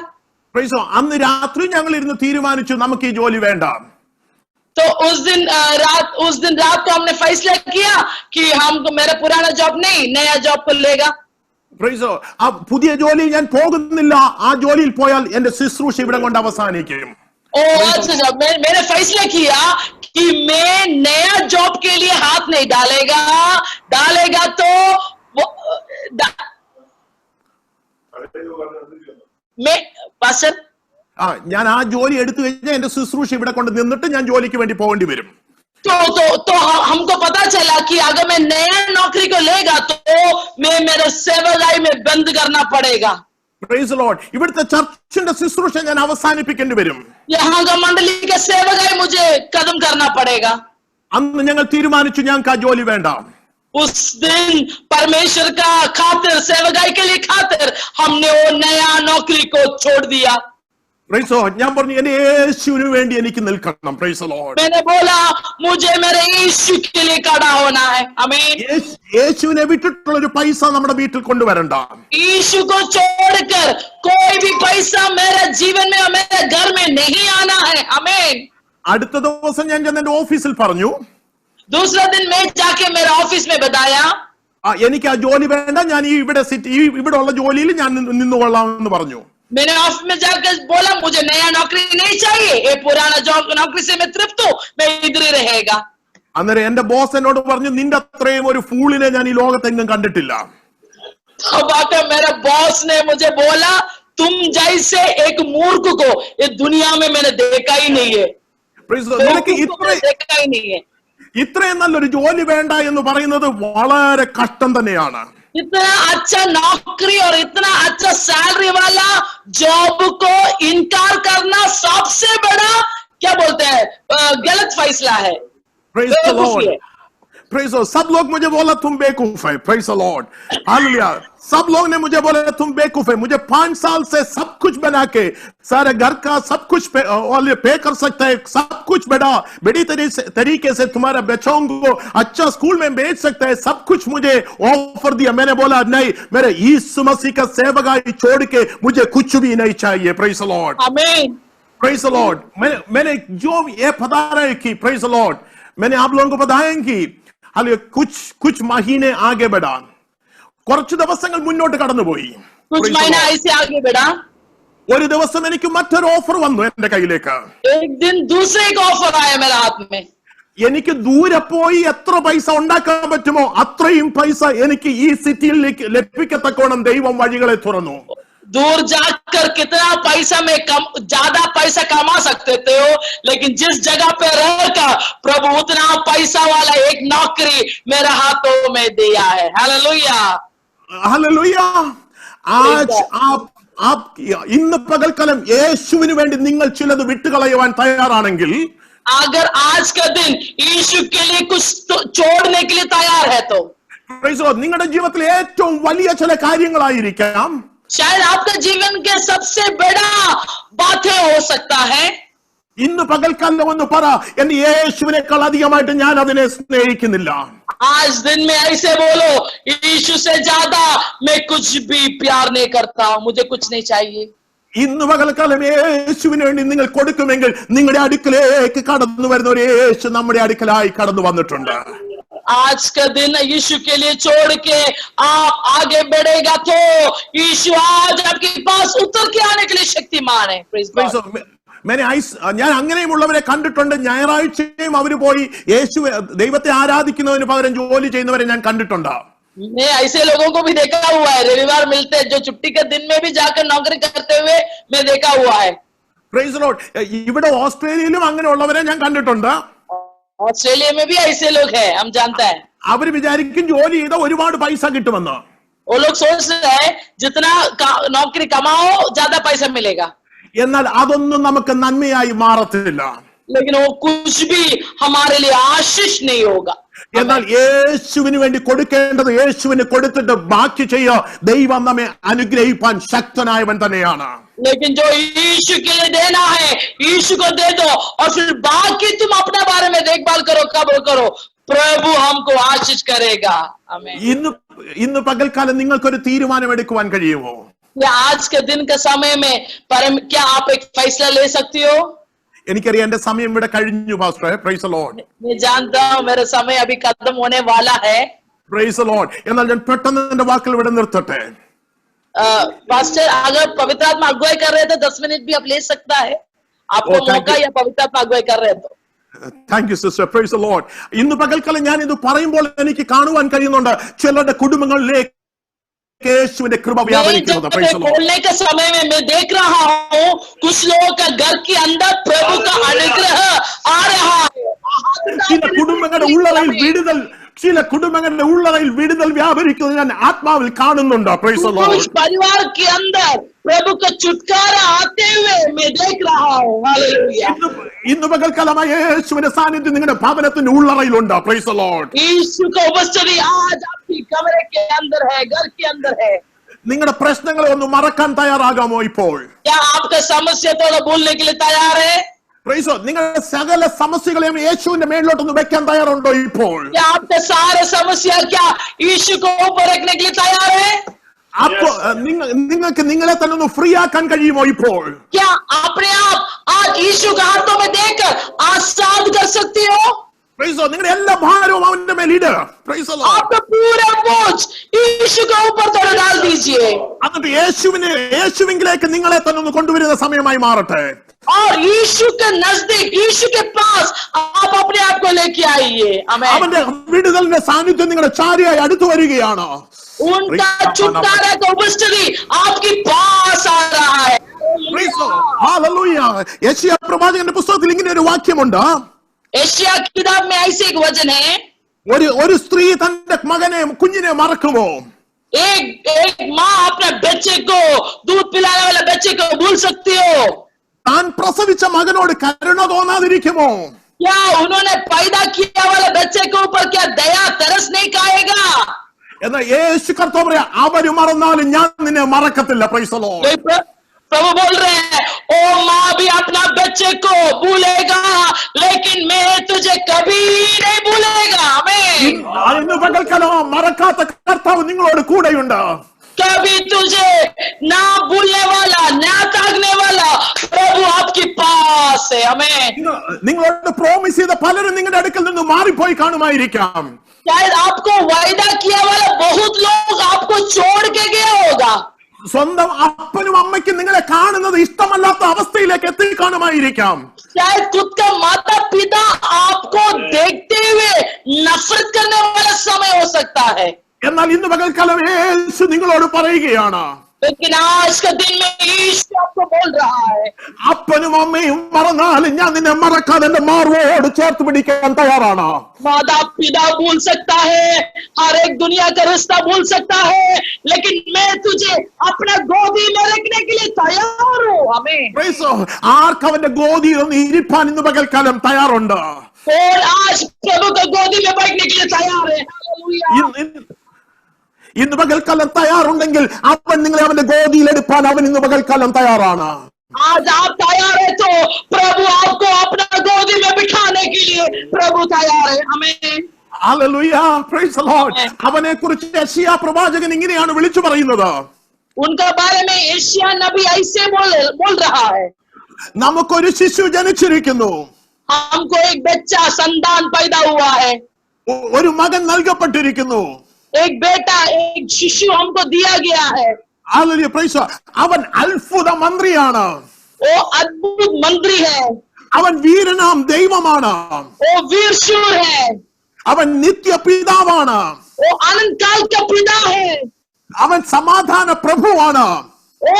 Praise the Lord. അന്ന് രാത്രി ഞങ്ങൾ ഇരുന്ന് തീരുമാനിച്ചു നമുക്ക് ഈ ജോലി വേണ്ട. तो उस दिन रात को हमने फैसला किया कि हमको मेरा पुराना जॉब नहीं नया जॉब को लेगा। ആ പുതിയ ജോലി ഞാൻ പോകുന്നില്ല. ആ ജോലിയിൽ പോയാൽ എന്റെ ശുശ്രൂഷ ഇവിടെ കൊണ്ട് അവസാനിക്കും. अच्छा मैंने फैसला किया कि मैं नया जॉब के लिए हाथ नहीं डालेगा तो मैं पास्टर ഞാൻ ആ ജോലി എടുത്തു കഴിഞ്ഞാൽ എന്റെ ശുശ്രൂഷ ഇവിടെ കൊണ്ട് നിന്നിട്ട് ഞാൻ ജോലിക്ക് വേണ്ടി പോകേണ്ടി വരും. तो हमको पता चला कि अगर मैं नया नौकरी को लेगा तो मैं मेरे सेवकाई में बंद करना पड़ेगा. Praise the Lord. ഇവിടുത്തെ ചർച്ചിന്റെ ശുശ്രൂഷ ഞാൻ അവസാനിപ്പിക്കേണ്ടി വരും. यहाँ का मंडली का सेवकाई मुझे खत्म करना पड़ेगा. അന്ന് ഞങ്ങൾ തീരുമാനിച്ചു ഞങ്ങൾക്ക് ആ ജോലി വേണ്ട. उस दिन परमेश्वर का खातिर, सेवकाई के लिए खातिर हमने वो नया नौकरी को छोड़ दिया. Praise the Lord. ഞാൻ പറഞ്ഞു എന്റെ യേശുവിന് വേണ്ടി എനിക്ക് നിൽക്കണം. Praise the Lord. मैंने बोला मुझे मेरे यीशु के लिए खड़ा होना है. आमीन. യേശുവിനെ വിട്ടിട്ടുള്ള ഒരു പൈസ നമ്മുടെ വീട്ടിൽ കൊണ്ടുവരണ്ട. यीशु को छोड़कर कोई भी पैसा मेरे जीवन में और मेरे घर में नहीं आना है. आमीन. അടുത്ത ദിവസം ഞാൻ ചെന്ന് എന്റെ ഓഫീസിൽ പറഞ്ഞു, दूसरा दिन मैं जाके मेरे ऑफिस में बताया എനിക്ക് ആ ജോലി വേണ്ട, ഞാൻ ഇവിടെ ഉള്ള ജോലിയിൽ ഞാൻ നിന്നുകൊള്ളാം എന്ന് പറഞ്ഞു. मैंने ऑफिस में जाकर बोला मुझे नया नौकरी नहीं चाहिए, ये पुराना जॉब नौकरी से मैं तृप्त हूं, मैं इधर ही रहेगा. അന്നേരം എന്റെ ബോസ് എന്നോട് പറഞ്ഞു, നിന്റെ അത്രയും ഒരു ഫൂളിനെ ഞാൻ ഈ ലോകത്തെങ്ങും കണ്ടിട്ടില്ല. तब आकर मेरे बॉस ने मुझे बोला तुम जैसे एक मूर्ख को ये दुनिया में मैंने देखा ही नहीं है. നിനക്ക് देखा ही नहीं है. ഇത്രയും നല്ലൊരു ജോലി വേണ്ട എന്ന് പറയുന്നത് വളരെ കഷ്ടം തന്നെയാണ്. इतना अच्छा नौकरी और इतना अच्छा सैलरी वाला जॉब को इनकार करना सबसे बड़ा क्या बोलते हैं गलत फैसला है. Praise the Lord. Praise the Lord. सब लोग मुझे बोला तुम बेवकूफ है. Praise the Lord. हालेलुया. सब लोग ने मुझे बोला तुम बेवकूफ है. मुझे 5 साल से सब कुछ बना के सारे घर का सब कुछ पे कर सकता है, सब कुछ बड़ी तरीके से तुम्हारे बच्चों को अच्छा स्कूल में भेज सकता है, सब कुछ मुझे ऑफर दिया. मैंने बोला नहीं, मेरे यीशु मसीह का सेवकाई छोड़ के मुझे कुछ भी नहीं चाहिए. Praise the Lord. आमीन. Praise the Lord. मैंने जो ये बता रहे कि Praise the Lord, मैंने आप लोगों को बताया कि हाल कुछ महीने आगे बढ़ा, കുറച്ച് ദിവസങ്ങൾ മുന്നോട്ട് കടന്നുപോയി. कुछ महीना ऐसे आगे बढ़ा. ഒരു ദിവസം എനിക്ക് മറ്റൊരു ഓഫർ വന്നു എന്റെ കയ്യിലേക്ക്. एक दिन दूसरे एक ऑफर आया मेरे हाथ में. എനിക്ക് ദൂരെ പോയി എത്ര പൈസ ഉണ്ടാക്കാൻ പറ്റുമോ അത്രയും പൈസ എനിക്ക് ഈ സിറ്റിയിലേക്ക് ലഭിക്കത്തക്കോണം ദൈവം വഴികളെ തുറന്നു. दूर जाकर कितना पैसा में ज्यादा पैसा कमा सकते थे हो, लेकिन जिस जगह पे रहकर प्रभु उतना पैसा वाला एक नौकरी मेरे हाथों में दिया है. हालेलुया. हालेलुया. आज आप ഇന്ന് പകൽക്കാലം യേശുവിന് വേണ്ടി നിങ്ങൾ ചിലത് വിട്ടുകളയുവാൻ തയ്യാറാണെങ്കിൽ, अगर आज का दिन यीशु के लिए कुछ छोड़ने के लिए तैयार है तो നിങ്ങളുടെ ജീവിതത്തിൽ ഏറ്റവും വലിയ ചില കാര്യങ്ങളായിരിക്കാം, शायद आपके जीवन के सबसे बड़ा बातें हो सकता है. ഇന്ന് പകൽക്കാലം ഒന്ന് പറ, എന്റെ യേശുവിനേക്കാൾ അധികമായിട്ട് ഞാൻ അതിനെ സ്നേഹിക്കുന്നില്ല. आज दिन में ऐसे बोलो, यीशु से ज्यादा मैं कुछ भी प्यार नहीं करता हूं, मुझे कुछ नहीं चाहिए. ഇന്ന് പകൽക്കാലം യേശുവിന് വേണ്ടി നിങ്ങൾ കൊടുക്കുമെങ്കിൽ നിങ്ങളുടെ അടുക്കലേക്ക് കടന്നു വരുന്ന ഒരു യേശു നമ്മുടെ അടുക്കലായി കടന്നു വന്നിട്ടുണ്ട്. आज का दिन यीशु के लिए छोड़ के आप आगे बढ़ेगा तो यीशु आज आपके पास उतर के आने के लिए शक्तिमान है. ഞാൻ അങ്ങനെയുമുള്ളവരെ കണ്ടിട്ടുണ്ട്. ഞായറാഴ്ചയും അവര് പോയി യേശു ദൈവത്തെ ആരാധിക്കുന്നതിന് പകരം ജോലി ചെയ്യുന്നവരെ ഞാൻ കണ്ടിട്ടുണ്ട്. मैं ऐसे लोगों को भी देखा हुआ है, रविवार मिलते हैं जो छुट्टी के दिन में भी जाकर नौकरी करते हुए मैं देखा हुआ है. Praise the Lord. ഇവിടെ ഓസ്ട്രേലിയയിലും അങ്ങനെയുള്ളവരെ ഞാൻ കണ്ടിട്ടുണ്ട്. ऑस्ट्रेलिया में भी ऐसे लोग हैं, हम जानते हैं. അവര് വിചാരിക്കും ജോലി ചെയ്ത ഒരുപാട് പൈസ കിട്ടുമെന്ന്. वो लोग सोच रहे हैं जितना नौकरी कमाओ ज्यादा पैसा मिलेगा, എന്നാൽ അതൊന്നും നമുക്ക് നന്മയായി മാറത്തില്ല. लेकिन वो कुछ भी हमारे लिए आशीष नहीं होगा. എന്നാൽ യേശുവിന് വേണ്ടി കൊടുക്കേണ്ടത് യേശുവിന് കൊടുത്തിട്ട് ബാക്കി ചെയ്യുക ദൈവം നമ്മെ അനുഗ്രഹിപ്പാൻ ശക്തനായവൻ തന്നെയാണ്. लेकिन जो यीशु के लिए देना है यीशु को दे दो और फिर बाकी तुम अपने बारे में देखभाल करो, कब्र करो, प्रभु हमको आशीष करेगा. आमीन. ഇന്ന് പകൽക്കാലം നിങ്ങൾക്കൊരു തീരുമാനം എടുക്കുവാൻ കഴിയുമോ? आज के दिन के समय में क्या आप एक फैसला ले सकती हो? എനിക്കറിയാം എന്റെ സമയം ഇവിടെ കഴിഞ്ഞു പാസ്റ്റർ. Praise the Lord. मैं जानता हूं मेरा समय अभी खत्म होने वाला है. Praise the Lord. എന്നാൽ ഞാൻ പെട്ടെന്ന് എന്റെ വാക്കുകൾ ഇവിടെ നിർത്തട്ടെ. पास्टर अगर पवित्र आत्मा अगुवाई कर रहे हैं तो 10 मिनट भी आप ले सकता है, आपको मौका या पवित्र आत्मा अगुवाई कर रहे हैं तो. Thank you, sister. Praise the Lord. ഇന്ന് പകൽക്കാലം ഞാൻ ഇത് പറയുമ്പോൾ എനിക്ക് കാണുവാൻ കഴിയുന്നുണ്ട് ചിലരുടെ കുടുംബങ്ങളിലേക്ക് യേശുവിന്റെ കൃപ വ്യാപരിക്കുന്നത്. Praise the Lord. बोलने के समय में मैं देख रहा हूँ कुछ लोगों का घर के अंदर प्रभु का अनुग्रह आ रहा है. ചില കുടുംബങ്ങളുടെ ഉള്ളറയിൽ വിടുതൽ ചില കുടുംബങ്ങളുടെ ഉള്ളറയിൽ വിടുതൽ വ്യാപരിക്കുന്നത് ഞാൻ ആത്മാവിൽ കാണുന്നുണ്ട്. Praise the Lord. परिवार के अंदर प्रभु का छुटकारा आते हुए मैं देख रहा हूँ. हालेलुया. ഇന്ന് പകൽക്കാലമായ യേശുവിന്റെ സാന്നിധ്യം നിങ്ങളുടെ ഭവനത്തിന്റെ ഉള്ളറയിലുണ്ട്. Praise the Lord. यीशु का उपस्थिति आज आपकी कमरे के अंदर है, घर के अंदर है. നിങ്ങളുടെ പ്രശ്നങ്ങളെ ഒന്ന് മറക്കാൻ തയ്യാറാകാമോ ഇപ്പോൾ? क्या आपका समस्या थोड़ा भूलने के लिए तैयार है? Praise the Lord. നിങ്ങളുടെ സകല സമസ്യകളെയും യേശുവിന്റെ മേളിലോട്ടൊന്ന് വെക്കാൻ തയ്യാറുണ്ടോ ഇപ്പോൾ? क्या आपका सारा समस्या क्या यीशु को ऊपर रखने के लिए तैयार है? അപ്പോ നിങ്ങൾക്ക് നിങ്ങളെ തന്നെ ഒന്ന് ഫ്രീ ആക്കാൻ കഴിയുമോ ഇപ്പോൾ? क्या अपने आप आज यीशु के हाथों में देकर आजाद कर सकते हो? Praise the Lord. നിങ്ങളുടെ എല്ലാ ഭാരവും അവന്റെ മേൽ ഇട്. Praise the Lord. आपका पूरा बोझ यीशु के ऊपर थोड़ा डाल दीजिए എന്നിട്ട് യേശുവിലേക്ക് നിങ്ങളെ തന്നെ ഒന്ന് കൊണ്ടുവരുന്ന സമയമായി മാറട്ടെ. और यीशु के नजदीक यीशु के पास आप अपने आप को लेके आइए. അവന്റെ വിടുതലിന്റെ സാന്നിധ്യം നിങ്ങളുടെ ചാരിയായി അടുത്തു വരികയാണ്. उनका छुटकारा का उपस्थिति आपके पास आ रहा है. Hallelujah. യെശയ്യാ പ്രവാചകന്റെ പുസ്തകത്തിൽ ഇങ്ങനെ ഒരു വാക്യമുണ്ട്. एशिया की किताब में ऐसे एक वचन है. ഒരു സ്ത്രീ തന്റെ കുഞ്ഞിനെ മറക്കുമോ? एक माँ अपने बच्चे को दूध पिलाने वाले बच्चे को भूल सकती हो? താൻ പ്രസവിച്ച മകനോട് കരുണ തോന്നാതിരിക്കുമോ? क्या उन्होंने पैदा किया वाले बच्चे के ऊपर क्या दया तरस नहीं खाएगा? എന്നാൽ യേശു കർത്താവ് പറയാ അവര് മറന്നാലും ഞാൻ നിന്നെ മറക്കത്തില്ല. Praise the Lord. प्रभु बोल रहे हैं ओ माँ भी अपना बच्चे को भूलेगा लेकिन मैं तुझे कभी नहीं भूलेगा. ഇന്ന് പകൽക്കാലം മറക്കാത്ത കർത്താവ് നിങ്ങളോട് കൂടെയുണ്ട്. कभी तुझे ना भूलने वाला ना त्यागने वाला प्रभु आपके पास है. നിങ്ങളോട് പ്രോമിസ് ചെയ്ത പലരും നിങ്ങളുടെ അടുക്കൽ നിന്ന് മാറിപ്പോയി കാണുമായിരിക്കാം. शायद आपको वायदा किया वाला बहुत लोग आपको छोड़ के गया होगा. സ്വന്തം അപ്പനും അമ്മയ്ക്കും നിങ്ങളെ കാണുന്നത് ഇഷ്ടമല്ലാത്ത അവസ്ഥയിലേക്ക് എത്തി കാണുമായിരിക്കാം. शायद खुद का माता पिता आपको देखते हुए नफरत करने वाला समय हो सकता है. എന്നാൽ ഇന്ന് പകൽക്കാലം യേശു നിങ്ങളോട് പറയുകയാണ്, लेकिन आज का दिन में यीशु आपको बोल रहा है അപ്പനും അമ്മയും മറന്നാലും ഞാൻ നിന്നെ മറക്കാൻ എന്റെ മാർവോട് ചേർത്ത് പിടിക്കാൻ തയ്യാറാണ്. माता पिता भूल सकता है, हर एक दुनिया का रिश्ता भूल सकता है, लेकिन मैं तुझे अपना गोदी में रखने के लिए तैयार हूँ. ആർക്ക് അവന്റെ ഗോതിയിൽ ഒന്ന് ഇരിപ്പാൻ ഇന്ന് പകൽക്കാലം തയ്യാറുണ്ട്? और आज प्रभु का गोदी में बैठने के लिए तैयार है. ഇന്ന് പകൽക്കാലം തയ്യാറുണ്ടെങ്കിൽ അവൻ നിങ്ങളെ അവന്റെ ഗോതിയിൽ എടുപ്പാൻ അവൻ ഇന്ന് പകൽക്കാലം തയ്യാറാണ്. आज आप तैयार है तो प्रभु आपको अपना गोदी में बिठाने के लिए प्रभु तैयार है. आमीन. Hallelujah. Praise the Lord. അവനെ കുറിച്ച് യെശയ്യാ പ്രവാചകൻ ഇങ്ങനെയാണ് വിളിച്ചു പറയുന്നത്. उनका बारे में यशायाह नबी ऐसे बोल रहा है. നമുക്കൊരു ശിശു ജനിച്ചിരിക്കുന്നു, हमको एक बच्चा संतान पैदा हुआ है, ഒരു മകൻ നൽകപ്പെട്ടിരിക്കുന്നു, एक बेटा एक शिशु हमको दिया गया है. Hallelujah. Praise God. അവൻ അത്ഭുത മന്ത്രിയാണ്, वो अद्भुत मंत्री है, അവൻ വീരനാം ദൈവമാണ്, वो वीरशूर है, അവൻ നിത്യ പിതാവാണ്, वो अनंत काल का पिता है, അവൻ സമാധാന പ്രഭുവാണ്, वो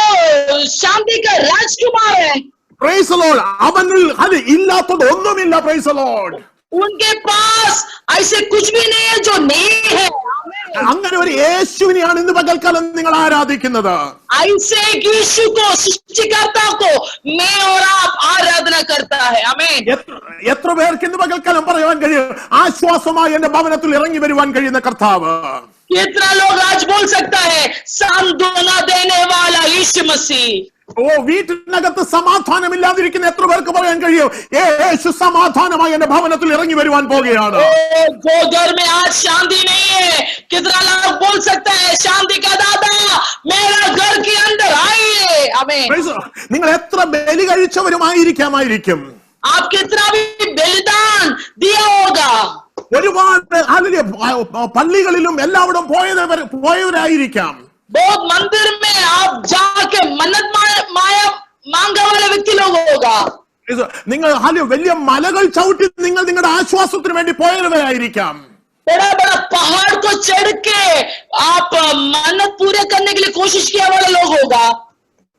शांति का राजकुमार है. Praise the Lord. അവനിൽ അത് ഇല്ലാത്തത് ഒന്നുമില്ല. Praise the Lord. उनके पास ऐसे कुछ भी नहीं है जो नहीं है. അങ്ങനെ ഒരു യേശുവിനെയാണ് ഇന്ന് പകൽക്കാലം നിങ്ങൾ ആരാധിക്കുന്നത്. ऐसे यीशु को सृष्टिकर्ता को मैं और आप आराधना करता है. आमीन. എത്ര പേർക്ക് ഇന്ന് പകൽക്കാലം പറയാൻ കഴിയും ആശ്വാസമായി എന്റെ ഭവനത്തിൽ ഇറങ്ങി വരുവാൻ കഴിയുന്ന കർത്താവ്? कितना लोग आज बोल सकता है सांत्वना देने वाला यीशु मसीह. വീട്ടിനകത്ത് സമാധാനമില്ലാതിരിക്കുന്ന എത്ര പേർക്ക് പറയാൻ കഴിയും യേശു സമാധാനമായി എന്റെ ഭവനത്തിൽ ഇറങ്ങി വരുവാൻ പോകുകയാണ്? जो घर में आज शांति नहीं है, कितना लोग बोल सकता है शांति का दादा मेरा घर के अंदर आइए. आमीन. നിങ്ങൾ എത്ര ബലി കഴിച്ചവരുമായിരിക്കും, आप कितना भी बलिदान दिया होगा, ഒരുപാട് പള്ളികളിലും എല്ലായിടും പോയവരായിരിക്കാം, बहुत मंदिर में आप जाके मन्नत मांगा वाले व्यक्ति लोग होगा, നിങ്ങൾ വലിയ മലകൾ ചവിട്ടി നിങ്ങൾ നിങ്ങളുടെ ആശ്വാസത്തിന് വേണ്ടി പോയവരായിരിക്കാം. बड़ा बड़ा पहाड़ को चढ़ के आप मन्नत पूरे करने के लिए कोशिश किया वाले लोग होगा,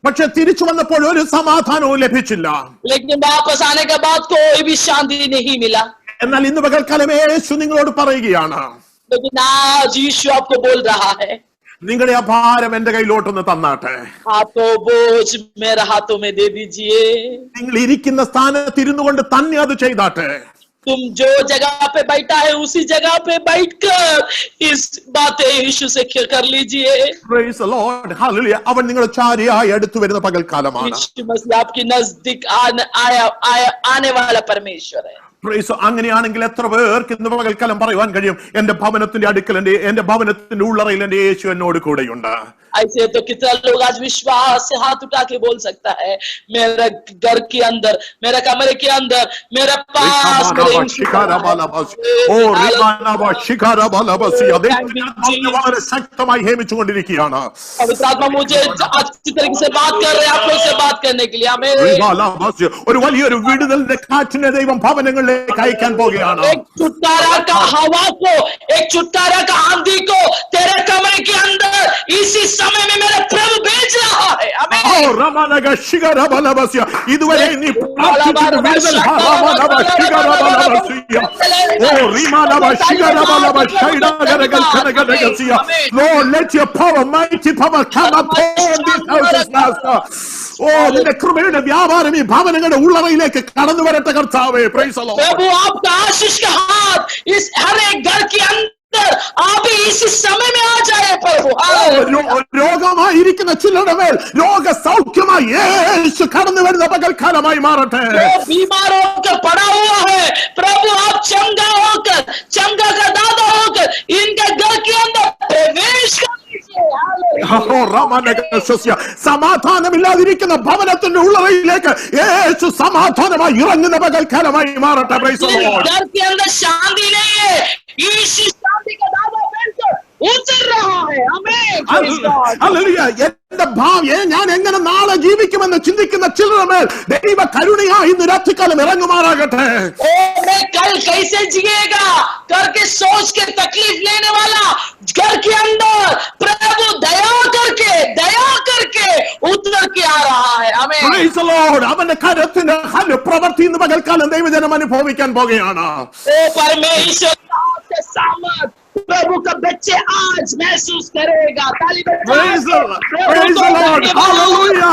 പക്ഷെ തിരിച്ചു വന്നപ്പോൾ ഒരു സമാധാനവും ലഭിച്ചില്ല. लेकिन वापस आने के बाद कोई भी शांति नहीं मिला. എന്നാൽ ഇന്ന് പകൽക്കാലം യേശു നിങ്ങളോട് പറയുകയാണ്, लेकिन आज यीशु आपको बोल रहा है, നിങ്ങളുടെ ആ ഭാരം എന്റെ കയ്യിലോട്ടൊന്ന് തന്നാട്ടെ. आपको बोझ मेरे हाथों में दे दीजिए. നിങ്ങൾ ഇരിക്കുന്ന സ്ഥാനത്ത് ഇരുന്നു കൊണ്ട് തന്നെ അത് ചെയ്താട്ടെ. तुम जो जगह पे बैठा है उसी जगह पे बैठकर इस बातें यीशु से कर लीजिए. Praise the Lord. Hallelujah. അവൻ നിങ്ങളുടെ ചാരിയായി അടുത്തു വരുന്ന പകൽക്കാലമാണ്. यीशु मसीह आपकी नजदीक आने वाला परमेश्वर है. അങ്ങനെയാണെങ്കിൽ എത്ര പേർക്ക് ഇന്ന് പകൽക്കാലം പറയുവാൻ കഴിയും, എന്റെ ഭവനത്തിന്റെ അടുക്കൽ എന്റെ ഭവനത്തിന്റെ ഉള്ളറയിൽ എന്റെ യേശു എന്നോട് കൂടെയുണ്ട്. ऐसे तो कितना लोग आज विश्वास से हाथ उठा के बोल सकता है, मेरे घर के अंदर, मेरे कमरे के अंदर, मेरे पास ശക്തമായി ഹേമിച്ചുകൊണ്ടിരിക്കുകയാണ്. पवित्र आत्मा मुझे अच्छी तरीके से बात कर रहे हैं, आप लोग से बात करने के लिए. ഒരു വലിയൊരു വിടുതലിന്റെ കാറ്റിനെ ദൈവം ഭവനങ്ങളിലേക്ക് അയക്കാൻ പോകുകയാണ്. एक छुटकारा का हवा को, एक छुटकारा का आंधी को तेरे कमरे के अंदर इसी समय में मेरा प्रभु भेज रहा है. ഇതുവരെ നീ Lord, let your power, mighty power come upon these houses, Master. നിന്റെ കൃപയുടെ വ്യാപാരം ഈ ഭവനങ്ങളുടെ ഉള്ളറയിലേക്ക് കടന്നു വരട്ടെ കർത്താവേ. Praise the Lord. प्रभु आपका आशीष का हाथ इस हर एक घर के अंदर आप इसी समय में आ जाए प्रभु. രോഗമായിരിക്കുന്ന ചിലരുടെ മേൽ രോഗസൗഖ്യമായി യേശു കടന്നു വരുന്ന പകൽക്കാലമായി മാറട്ടെ. बीमार होकर पड़ा हुआ है प्रभु, आप चंगा होकर, चंगा का दादा होकर इनके घर के अंदर प्रवेश कर സമാധാനമില്ലാതിരിക്കുന്ന ഭവനത്തിന്റെ ഉള്ളറയിലേക്ക് യേശു സമാധാനമായി ഇറങ്ങുന്ന പകൽക്കാലമായി മാറട്ടെ. घर के अंदर शांति नहीं है, यीशु शांति का दादा बनकर उतर रहा है. എന്റെ ഭാവിയെ ഞാൻ എങ്ങനെ നാളെ ജീവിക്കുമെന്ന് ചിന്തിക്കുന്ന ചിലരുടെ മേൽ ദൈവ കരുണയായി ഇന്ന് രാത്രികാലം ഇറങ്ങുമാറാകട്ടെ. मैं कल कैसे जिएगा करके सोच के तकलीफ लेने वाला घर के अंदर प्रभु दया करके उतर के आ रहा है. Praise the Lord. അവന്റെ കരത്തിന്റെ പ്രവൃത്തി ഇന്ന് പകൽക്കാലം ദൈവജനം അനുഭവിക്കാൻ പോകുകയാണ്. परमेश्वर के सामर्थ प्रभु का बच्चे आज महसूस करेगा. Praise the Lord. Hallelujah.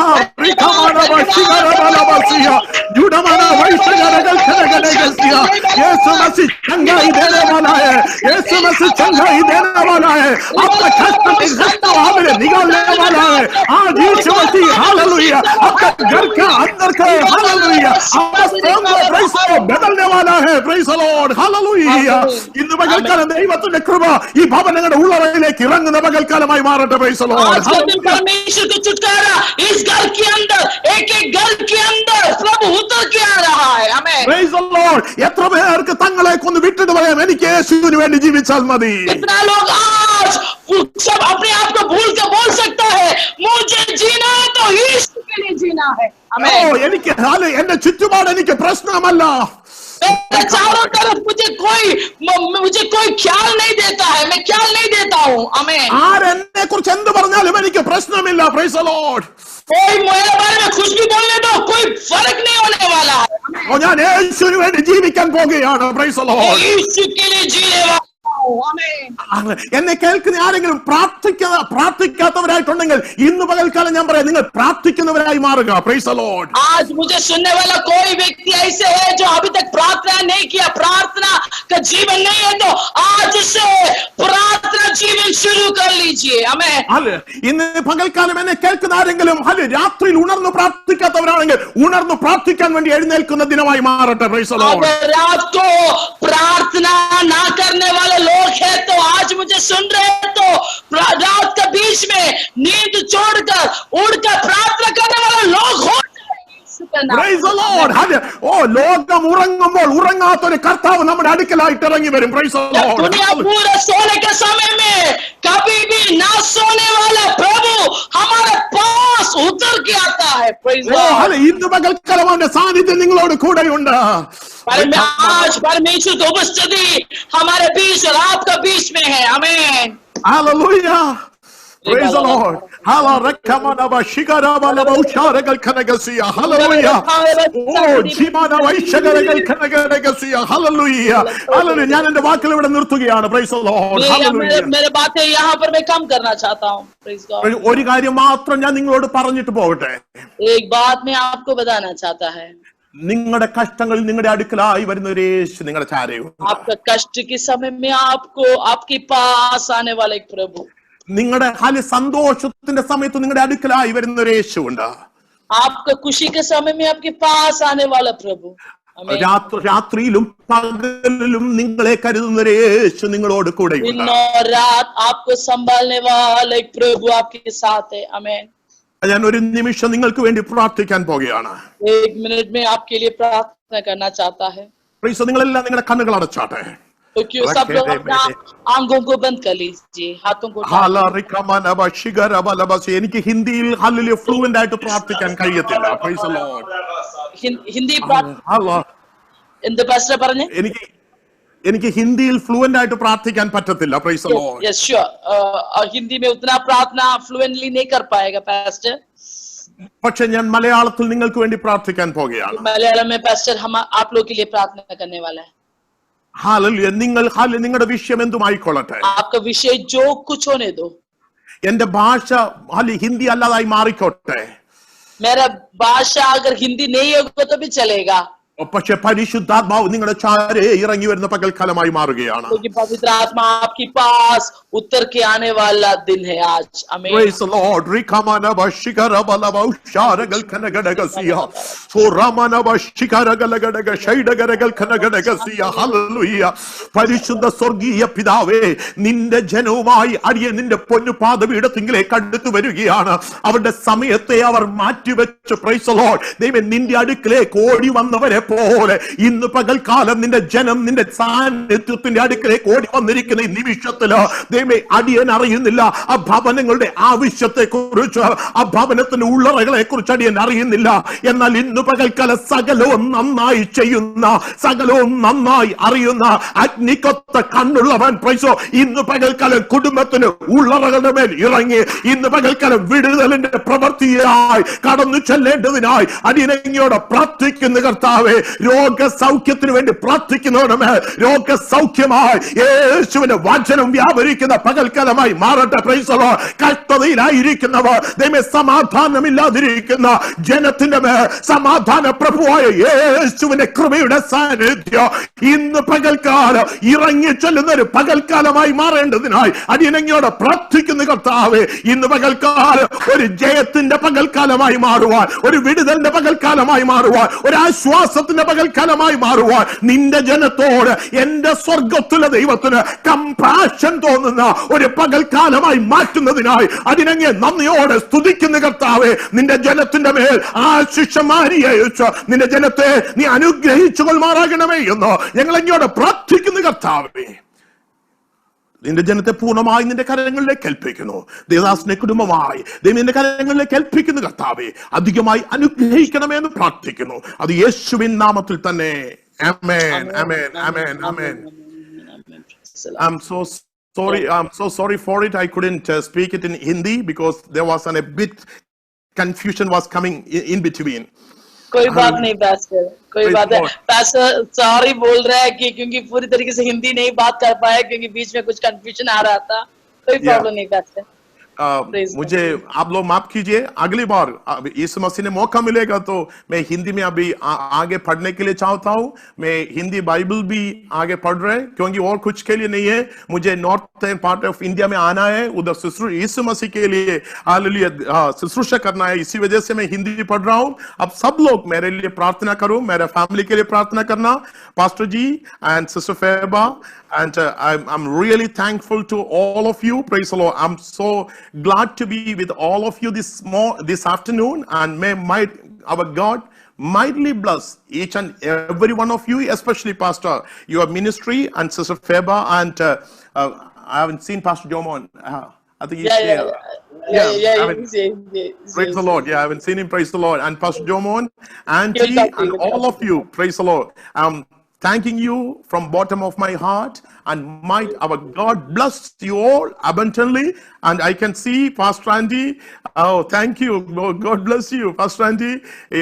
यीशु मसीह चंगाई देने वाला है. यीशु मसीह चंगाई देने वाला है. आपका कष्ट हमें निकालने वाला है. आज यीशु मसीह हालेलुया आपका घर का अंदर का हालेलुया बदलने वाला है. Praise the Lord. Hallelujah. ഇന്ന് പകൽക്കാലം ദൈവത്തിന്റെ കൃപ ഈ ഭവനങ്ങളുടെ ഉള്ളറയിലേക്ക് ഇറങ്ങുന്ന പകൽക്കാലമായി മാറട്ടെ. Praise the Lord. परमेश्वर का छुटकारा इस घर के अंदर, एक घर के अंदर प्रभु उतर के आ रहा है. आमेन. Praise the Lord. എത്ര പേർക്ക് തങ്ങളെ കൊന്ന് വിട്ടിട്ട് പറയാം, എനിക്ക് യേശുവിന് വേണ്ടി ജീവിച്ചാൽ മതി. कितना लोग आज सब अपने आप को भूल के बोल सकता है, मुझे जीना है तो यीशु के लिए जीना है. आमेन. എനിക്ക് എന്റെ ചുറ്റുപാട് എനിക്ക് പ്രശ്നമല്ല. चारों तरफ मुझे कोई ख्याल नहीं देता है, मैं ख्याल नहीं देता हूँ. आमेन. ആരെന്നെ കുറിച്ച് എന്ത് പറഞ്ഞാലും എനിക്ക് പ്രശ്നമില്ല. Praise the Lord. कोई मेरे बारे में कुछ भी बोलने दो, कोई फर्क नहीं होने वाला है. ഞാൻ യേശുവിന് വേണ്ടി ജീവിക്കാൻ പോകുകയാണ്. Praise the Lord. यीशु के लिए जीने वाला. എന്നെ കേൾക്കുന്ന ആരെങ്കിലും പ്രാർത്ഥിക്കാത്തവരായിട്ടുണ്ടെങ്കിൽ ഇന്ന് പകൽക്കാലം ഞാൻ പറയാം, നിങ്ങൾ പ്രാർത്ഥിക്കുന്നവരായി മാറുക. Praise the Lord. आज मुझे सुनने वाला कोई व्यक्ति ऐसे है जो अभी तक प्रार्थना नहीं किया, प्रार्थना का जीवन नहीं है, तो आज से प्रार्थना जीवन शुरू कर लीजिए. आमेन. ഇന്ന് പകൽക്കാലം എന്നെ കേൾക്കുന്ന ആരെങ്കിലും രാത്രിയിൽ ഉണർന്ന് പ്രാർത്ഥിക്കാത്തവരാണെങ്കിൽ ഉണർന്ന് പ്രാർത്ഥിക്കാൻ വേണ്ടി എഴുന്നേൽക്കുന്ന ദിനമായി മാറട്ടെ. Praise the Lord. रात को प्रार्थना ना करने वाले लोग हैं तो आज मुझे सुन रहे हैं, तो रात के बीच में नींद छोड़कर उड़कर प्रार्थना करने वाले लोग हो Praise the Lord. ഓ ലോകം ഉറങ്ങുമ്പോൾ ഉറങ്ങാത്തൊരു കർത്താവ് നമ്മുടെ അടുക്കലായിട്ട് ഇറങ്ങി വരും. Praise the जब Lord. दुनिया पूरे सोने के समय में कभी भी ना सोने वाला प्रभु हमारे पास उतर के आता है. Praise ഓ God. ഹല്ലേലൂയ. ഇന്ന് പകൽക്കാലം അവന്റെ സാന്നിധ്യം നിങ്ങളോട് കൂടെയുണ്ട്. आज परमेश्वर की उपस्थिति हमारे बीच और आपका बीच में है. आमीन. Hallelujah. Praise the Lord. Hallelujah. Hallelujah. ഞാൻ എന്റെ വാക്കുകൾ ഇവിടെ നിർത്തുകയാണ്. Praise the Lord. Hallelujah. मेरे बातें यहाँ पर मैं कम करना चाहता हूँ. Praise God. ഒരു കാര്യം മാത്രം ഞാൻ നിങ്ങളോട് പറഞ്ഞിട്ട് പോകട്ടെ. एक बात मैं आपको बताना चाहता है. നിങ്ങളുടെ കഷ്ടങ്ങൾ നിങ്ങളുടെ അടുക്കലായി വരുന്ന ഒരു യേശു നിങ്ങളുടെ ചാരയും. आपका कष्ट के समय में आपको आपके पास आने वाला एक प्रभु. നിങ്ങളുടെ സന്തോഷത്തിന്റെ സമയത്ത് നിങ്ങളുടെ അടുക്കലായി വരുന്ന ഒരു യേശു ഉണ്ട്. आपका खुशी के समय में आपके पास आने वाला प्रभु. രാത്രിയിലും പകലിലും നിങ്ങളെ കരുതുന്ന ഒരു യേശു നിങ്ങളോട് കൂടെയുണ്ട്. दिन और रात आपको संभालने वाला एक प्रभु आपके साथ है. आमीन. ഞാൻ ഒരു നിമിഷം നിങ്ങൾക്ക് വേണ്ടി പ്രാർത്ഥിക്കാൻ പോകുകയാണ്. एक मिनट में आपके लिए प्रार्थना करना चाहता है. നിങ്ങളെല്ലാം നിങ്ങളുടെ കണ്ണുകൾ അടച്ചാട്ടെ. तो क्यों सब लोग अपना आंखों को बंद कर लीजिए, हाथों को. എനിക്ക് ഹിന്ദിയിൽ ഹല്ലേലൂയ ഫ്ലുവന്റ് ആയിട്ട് പ്രാർത്ഥിക്കാൻ കഴിയത്തില്ല. Praise the Lord. ഹിന്ദി എന്ത് പാസ്റ്റർ പറഞ്ഞു? എനിക്ക് ഹിന്ദിയിൽ ഫ്ലുവന്റ് ആയിട്ട് പ്രാർത്ഥിക്കാൻ പറ്റത്തില്ല. Praise the Lord. Yes sure. Hindi में उतना प्रार्थना फ्लुएंटली नहीं कर पाएगा पास्टर. പക്ഷെ ഞാൻ മലയാളത്തിൽ നിങ്ങൾക്ക് വേണ്ടി പ്രാർത്ഥിക്കാൻ പോകുകയാണ്. मलयालम में पास्टर हम आप लोग के लिए प्रार्थना करने वाला है. ഹല്ലേലൂയ. നിങ്ങളുടെ വിഷയം എന്തുമായിക്കൊള്ളട്ടെ. आपका विषय जो कुछ होने दो. എന്റെ ഭാഷ ഹിന്ദി അല്ലാതായി മാറിക്കോട്ടെ. मेरा भाषा अगर हिंदी नहीं होगा तो भी चलेगा. പക്ഷെ പരിശുദ്ധാത്മാവ് നിങ്ങളുടെ ചാരേ ഇറങ്ങി വരുന്ന പകൽക്കാലമായി മാറുകയാണ്. क्योंकि पवित्र आत्मा आपके पास उतर के आने वाला दिन है आज. आमीन. Praise the Lord. Rikamana bashikara balaba usharagal kanagadagasiya. So ramana bashikara galagadaga shaidagaragal kanagadagasiya. Hallelujah. പരിശുദ്ധ സ്വർഗീയ പിതാവേ, നിന്റെ ജനവുമായി അടിയ നിന്റെ പൊന്നു പാദപീഠത്തിങ്കിലേക്ക് അടുത്തു വരികയാണ്. അവരുടെ സമയത്തെ അവർ മാറ്റിവെച്ച് പ്രൈസ് ദി ലോർഡ് ദൈവമേ നിന്റെ അടുക്കലേക്ക് ഓടി വന്നവരെ പോലെ ഇന്ന് പകൽക്കാലം നിന്റെ ജനം നിന്റെ സാന്നിധ്യത്തിന്റെ അടുക്കലേക്ക് ഓടി വന്നിരിക്കുന്ന ഈ നിമിഷത്തില് ദൈവമേ അടിയൻ അറിയുന്നില്ല ആ ഭവനങ്ങളുടെ ആവശ്യത്തെ കുറിച്ച്, ആ ഭവനത്തിന്റെ ഉള്ളറകളെ കുറിച്ച് അടിയൻ അറിയുന്നില്ല. എന്നാൽ ഇന്ന് പകൽക്കാലം സകലവും നന്നായി ചെയ്യുന്ന, സകലവും നന്നായി അറിയുന്ന അഗ്നിക്കൊത്ത കണ്ണുള്ളവൻ പ്രൈസോ ഇന്ന് പകൽക്കാലം കുടുംബത്തിന് ഉള്ളറകളുടെ മേൽ ഇറങ്ങി ഇന്ന് പകൽക്കാലം വിടുതലിന്റെ പ്രവൃത്തിയായി കടന്നു ചെല്ലേണ്ടതിനായി അടിയനോട് പ്രാർത്ഥിക്കുന്ന കർത്താവേ, രോഗസൗഖ്യത്തിന് വേണ്ടി പ്രാർത്ഥിക്കുന്നവരുടെ മേൽ രോഗസൗഖ്യമായി യേശുവിന്റെ വചനം വ്യാപരിക്കുന്ന പകൽക്കാലമായി മാറട്ടെ. Praise the Lord. കഷ്ടതയിലായിരിക്കുന്നവർ ദൈവമേ സമാധാനമില്ലാതിരിക്കുന്ന ജനത്തിന്റെ മേൽ സമാധാന പ്രഭുവായ യേശുവിന്റെ കൃപയുടെ സാന്നിധ്യം ഇന്ന് പകൽക്കാലം ഇറങ്ങി ചെല്ലുന്ന ഒരു പകൽക്കാലമായി മാറേണ്ടതിനായി അടിയനോട് പ്രാർത്ഥിക്കുന്ന കർത്താവേ, ഇന്ന് പകൽക്കാലം ഒരു ജയത്തിന്റെ പകൽക്കാലമായി മാറുവാൻ, ഒരു വിടുതലിന്റെ പകൽക്കാലമായി മാറുവാൻ, ഒരു ആശ്വാസത്തിന്റെ പകൽക്കാലമായി മാറുവാൻ നിന്റെ ജനത്തോട് എന്റെ സ്വർഗത്തിലെ ദൈവത്തിന് കമ്പാഷൻ തോന്നുന്ന ഒരു പകൽക്കാലമായി മാറ്റുന്നതിനായി അതിനങ്ങെ നന്ദിയോടെ സ്തുതിക്കുന്ന കർത്താവേ, നിന്റെ ജനത്തിന്റെ മേൽ ആശിഷമാരി അയച്ച് നിന്റെ ജനത്തെ നീ അനുഗ്രഹിച്ചു കൊള്ളുമാറാകണമേ എന്ന് ഞങ്ങളെങ്ങോട് പ്രാർത്ഥിക്കുന്ന കർത്താവേ, നിന്റെ ജനത്തെ പൂർണ്ണമായി നിന്റെ കരങ്ങളിലേക്ക് ഏൽപ്പിക്കുന്നു. ദേവദാസനെ കുടുംബമായി നിന്റെ കരങ്ങളിലേക്ക് ഏൽപ്പിക്കുന്ന കർത്താവേ, അധികമായി അനുഗ്രഹിക്കണമേ എന്ന് പ്രാർത്ഥിക്കുന്നു. അത് യേശുവിൻ നാമത്തിൽ തന്നെ. ആമേൻ, ആമേൻ, ആമേൻ, ആമേൻ. I'm so sorry for it. I couldn't speak it in Hindi because there was a bit confusion was coming in between. कोई बात नहीं पास्टर, कोई बात है. पास्टर सॉरी बोल रहा है कि क्योंकि पूरी तरीके से हिंदी नहीं बात कर पाया क्योंकि बीच में कुछ कंफ्यूजन आ रहा था. कोई प्रॉब्लम नहीं पास्टर. मुझे आप लोग माफ कीजिए. अगली बार इस मसीह ने मौका मिलेगा तो मैं हिंदी में अभी आगे पढ़ने के लिए चाहता हूँ. मैं हिंदी बाइबल भी आगे पढ़ रहे हैं क्योंकि और कुछ के लिए नहीं है. मुझे नॉर्थर्न पार्ट ऑफ इंडिया में आना है, उधर यीशु मसीह के लिए शुश्रूषा करना है. इसी वजह से मैं हिंदी पढ़ रहा हूँ. अब सब लोग मेरे लिए प्रार्थना करो, मेरे फैमिली के लिए प्रार्थना करना, pastor ji and sister Feba. And I'm really thankful to all of you. Praise the Lord. I'm so glad to be with all of you this afternoon. And may our God mightily bless each and every one of you, especially Pastor, your ministry, and Sister Feba, and I haven't seen Pastor Jomon. I think he's here. I haven't- Praise the Lord. Yeah, I haven't seen him. Praise the Lord. And Pastor Jomon, Auntie, and all of you. Praise the Lord. Thanking you from bottom of my heart, and might our God bless you all abundantly. And I can see Pastor Andy. Oh, thank you. God bless you, Pastor Andy.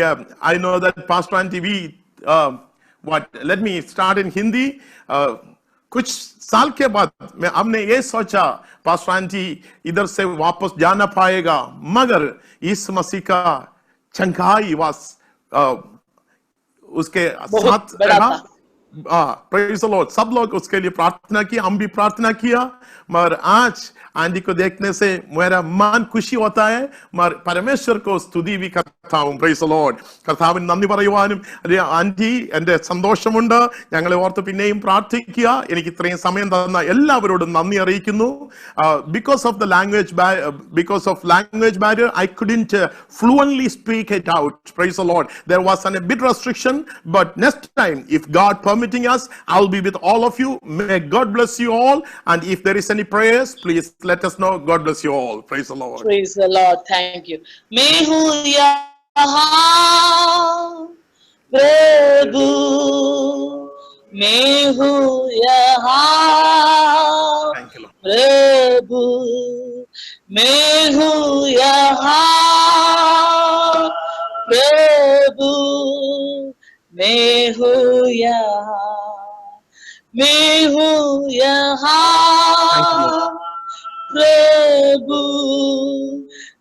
Yeah, I know that Pastor Andy, let me start in Hindi. कुछ साल के बाद हमने ये सोचा pastor aunty इधर से वापस जाना पाएगा, मगर इस मसीह का चंगाई उसके साथ रहा। Praise the Lord. सब लोग उसके लिए प्रार्थना किया, हम भी प्रार्थना किया, मगर आज आंटी को देखने से मेरा मन खुशी होता है, मगर परमेश्वर को स्तुति भी करता हूं। Praise the Lord. കർത്താവിന് നന്ദി പറയുവാനും ആന്റി എന്റെ സന്തോഷമുണ്ട്, ഞങ്ങളെ ഓർത്ത് പിന്നെയും പ്രാർത്ഥിക്കുക, എനിക്ക് ഇത്രയും സമയം തന്ന എല്ലാവരോടും നന്ദി അറിയിക്കുന്നു. Because of language barrier I couldn't fluently speak it out. Praise the Lord. There was a bit restriction, but next time, if God permitting us, I'll be with all of you. May God bless you all, and if there is any prayers, please let us know. God bless you all. Praise the Lord. Praise the Lord. Thank you. मैं हूँ यहाँ प्रभु, मैं हूँ यहाँ Thank you, Lord. प्रभु, मैं हूँ यहाँ प्रभु, मैं हूँ यहाँ, मैं हूँ यहाँ प्रभु,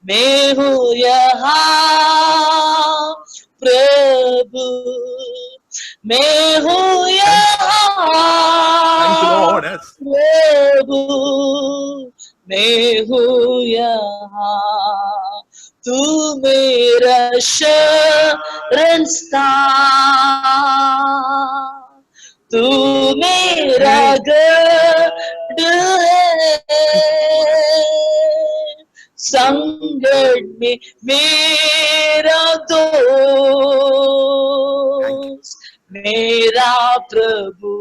मैं हूँ यहाँ प्रभु, मैं हूँ यहाँ Thank you, Lord. Yes. प्रभु, मैं हूँ यहाँ, तू मेरा शरण स्थान, तू मेरा गढ़ है, संकट में मेरा दोस्त, मेरा प्रभु,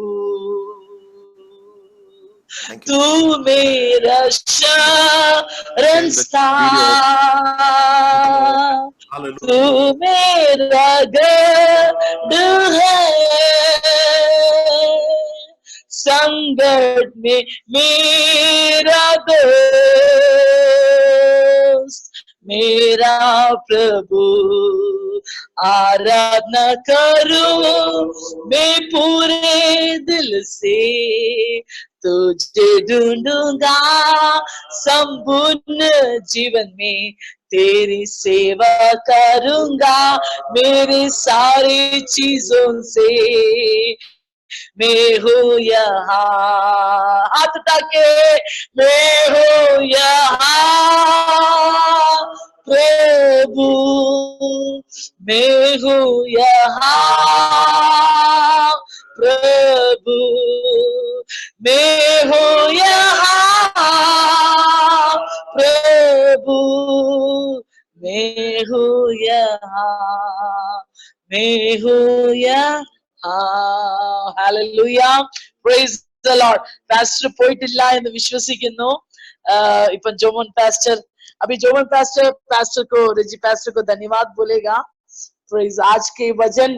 तू मेरा शरण स्थान, तू मेरा गढ़ है, संकट में मेरा दोस्त, मेरा प्रभु, आराधना करूं मैं पूरे दिल से, तुझे ढूंढूंगा संपूर्ण जीवन में, तेरी सेवा करूंगा मेरी सारी चीजों से, मैं हूँ यहाँ, हाथ उठा के, मैं हूँ यहाँ प्रभु, मैं हूँ यहाँ प्रभु, मैं हूँ यहाँ प्रभु, मैं हूँ यहाँ, मैं हूँ यहाँ. Hallelujah. Praise the Lord. Pastor പോയിട്ടില്ല എന്ന് വിശ്വസിക്കുന്നു. ഇപ്പം ജോമോൻ പാസ്റ്റർ, अभी जोमन पास्टर को रजी पास्टर को धन्यवाद बोलेगा. Praise. आज के वचन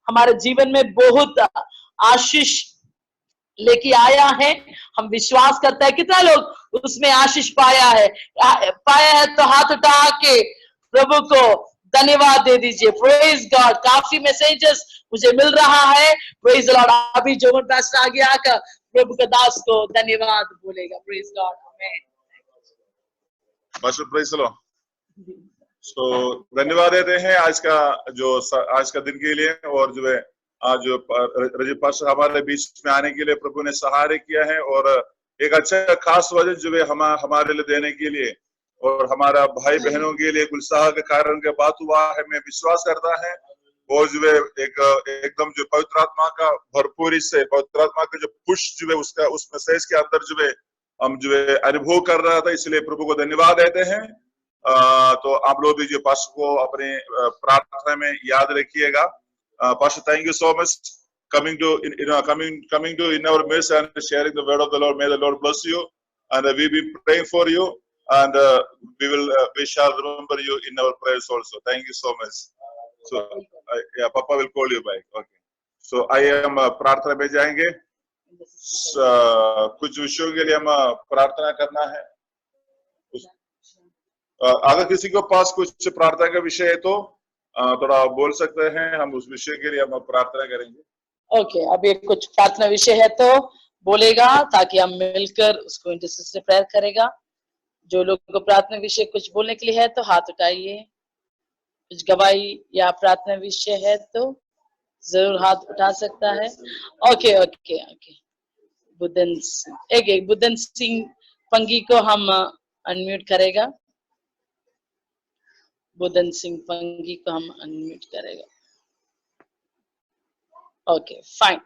हमारे जीवन में बहुत आशीष लेके आया है. हम विश्वास करते हैं, कितना लोग उसमें आशीष पाया है तो हाथ उठा के प्रभु को धन्यवाद दे दीजिए. Praise God. काफी मैसेजेस मुझे मिल रहा है. Praise Lord. अभी जोमन पास्टर आगे आकर प्रभु के दास को धन्यवाद बोलेगा. Praise God. Amen. Pastor praise Lord. तो धन्यवाद देते हैं आज का दिन के लिए, और जो है आज रजी पास्टर हमारे बीच में आने के लिए प्रभु ने सहारे किया है, और एक अच्छा खास वजह जो है हमारे लिए देने के लिए और हमारा भाई बहनों के लिए उत्साह के कारण के बात हुआ है. मैं विश्वास करता है और जो है एकदम जो पवित्र आत्मा का भरपूरी से, पवित्र आत्मा का जो पुश जो है उसका उस मैसेज के अंदर जो है हम जो है अनुभव कर रहा था. इसलिए प्रभु को धन्यवाद देते हैं. तो आप लोग भी जो पास्टर को अपने प्रार्थना में याद रखिएगा। Pastor, thank you so much coming to in our midst and sharing the word of the Lord. May the Lord bless you, and we be praying for you, and we shall remember you in our prayers also. Thank you so much. So yeah, Papa will call you back. Okay. So I am प्रार्थना में जाएंगे। कुछ विषयों के लिए हम प्रार्थना करना है। अगर किसी के पास कुछ प्रार्थना का विषय है तो थोड़ा बोल सकते हैं, हम उस विषय के लिए हम प्रार्थना करेंगे। ओके, अभी कुछ प्रार्थना विषय है तो बोलेगा, ताकि हम मिलकर उसको इंटरसेशन से प्रेयर करेगा। जो लोग को प्रार्थना विषय कुछ बोलने के लिए है तो हाथ उठाइए। कुछ गवाही या प्रार्थना विषय है तो जरूर हाथ उठा सकता है। Okay okay okay, Buddhan Singh Pangi को हम अनम्यूट करेगा। बुद्धन सिंह पंगी को हम अनम्यूट करेगा। Okay fine.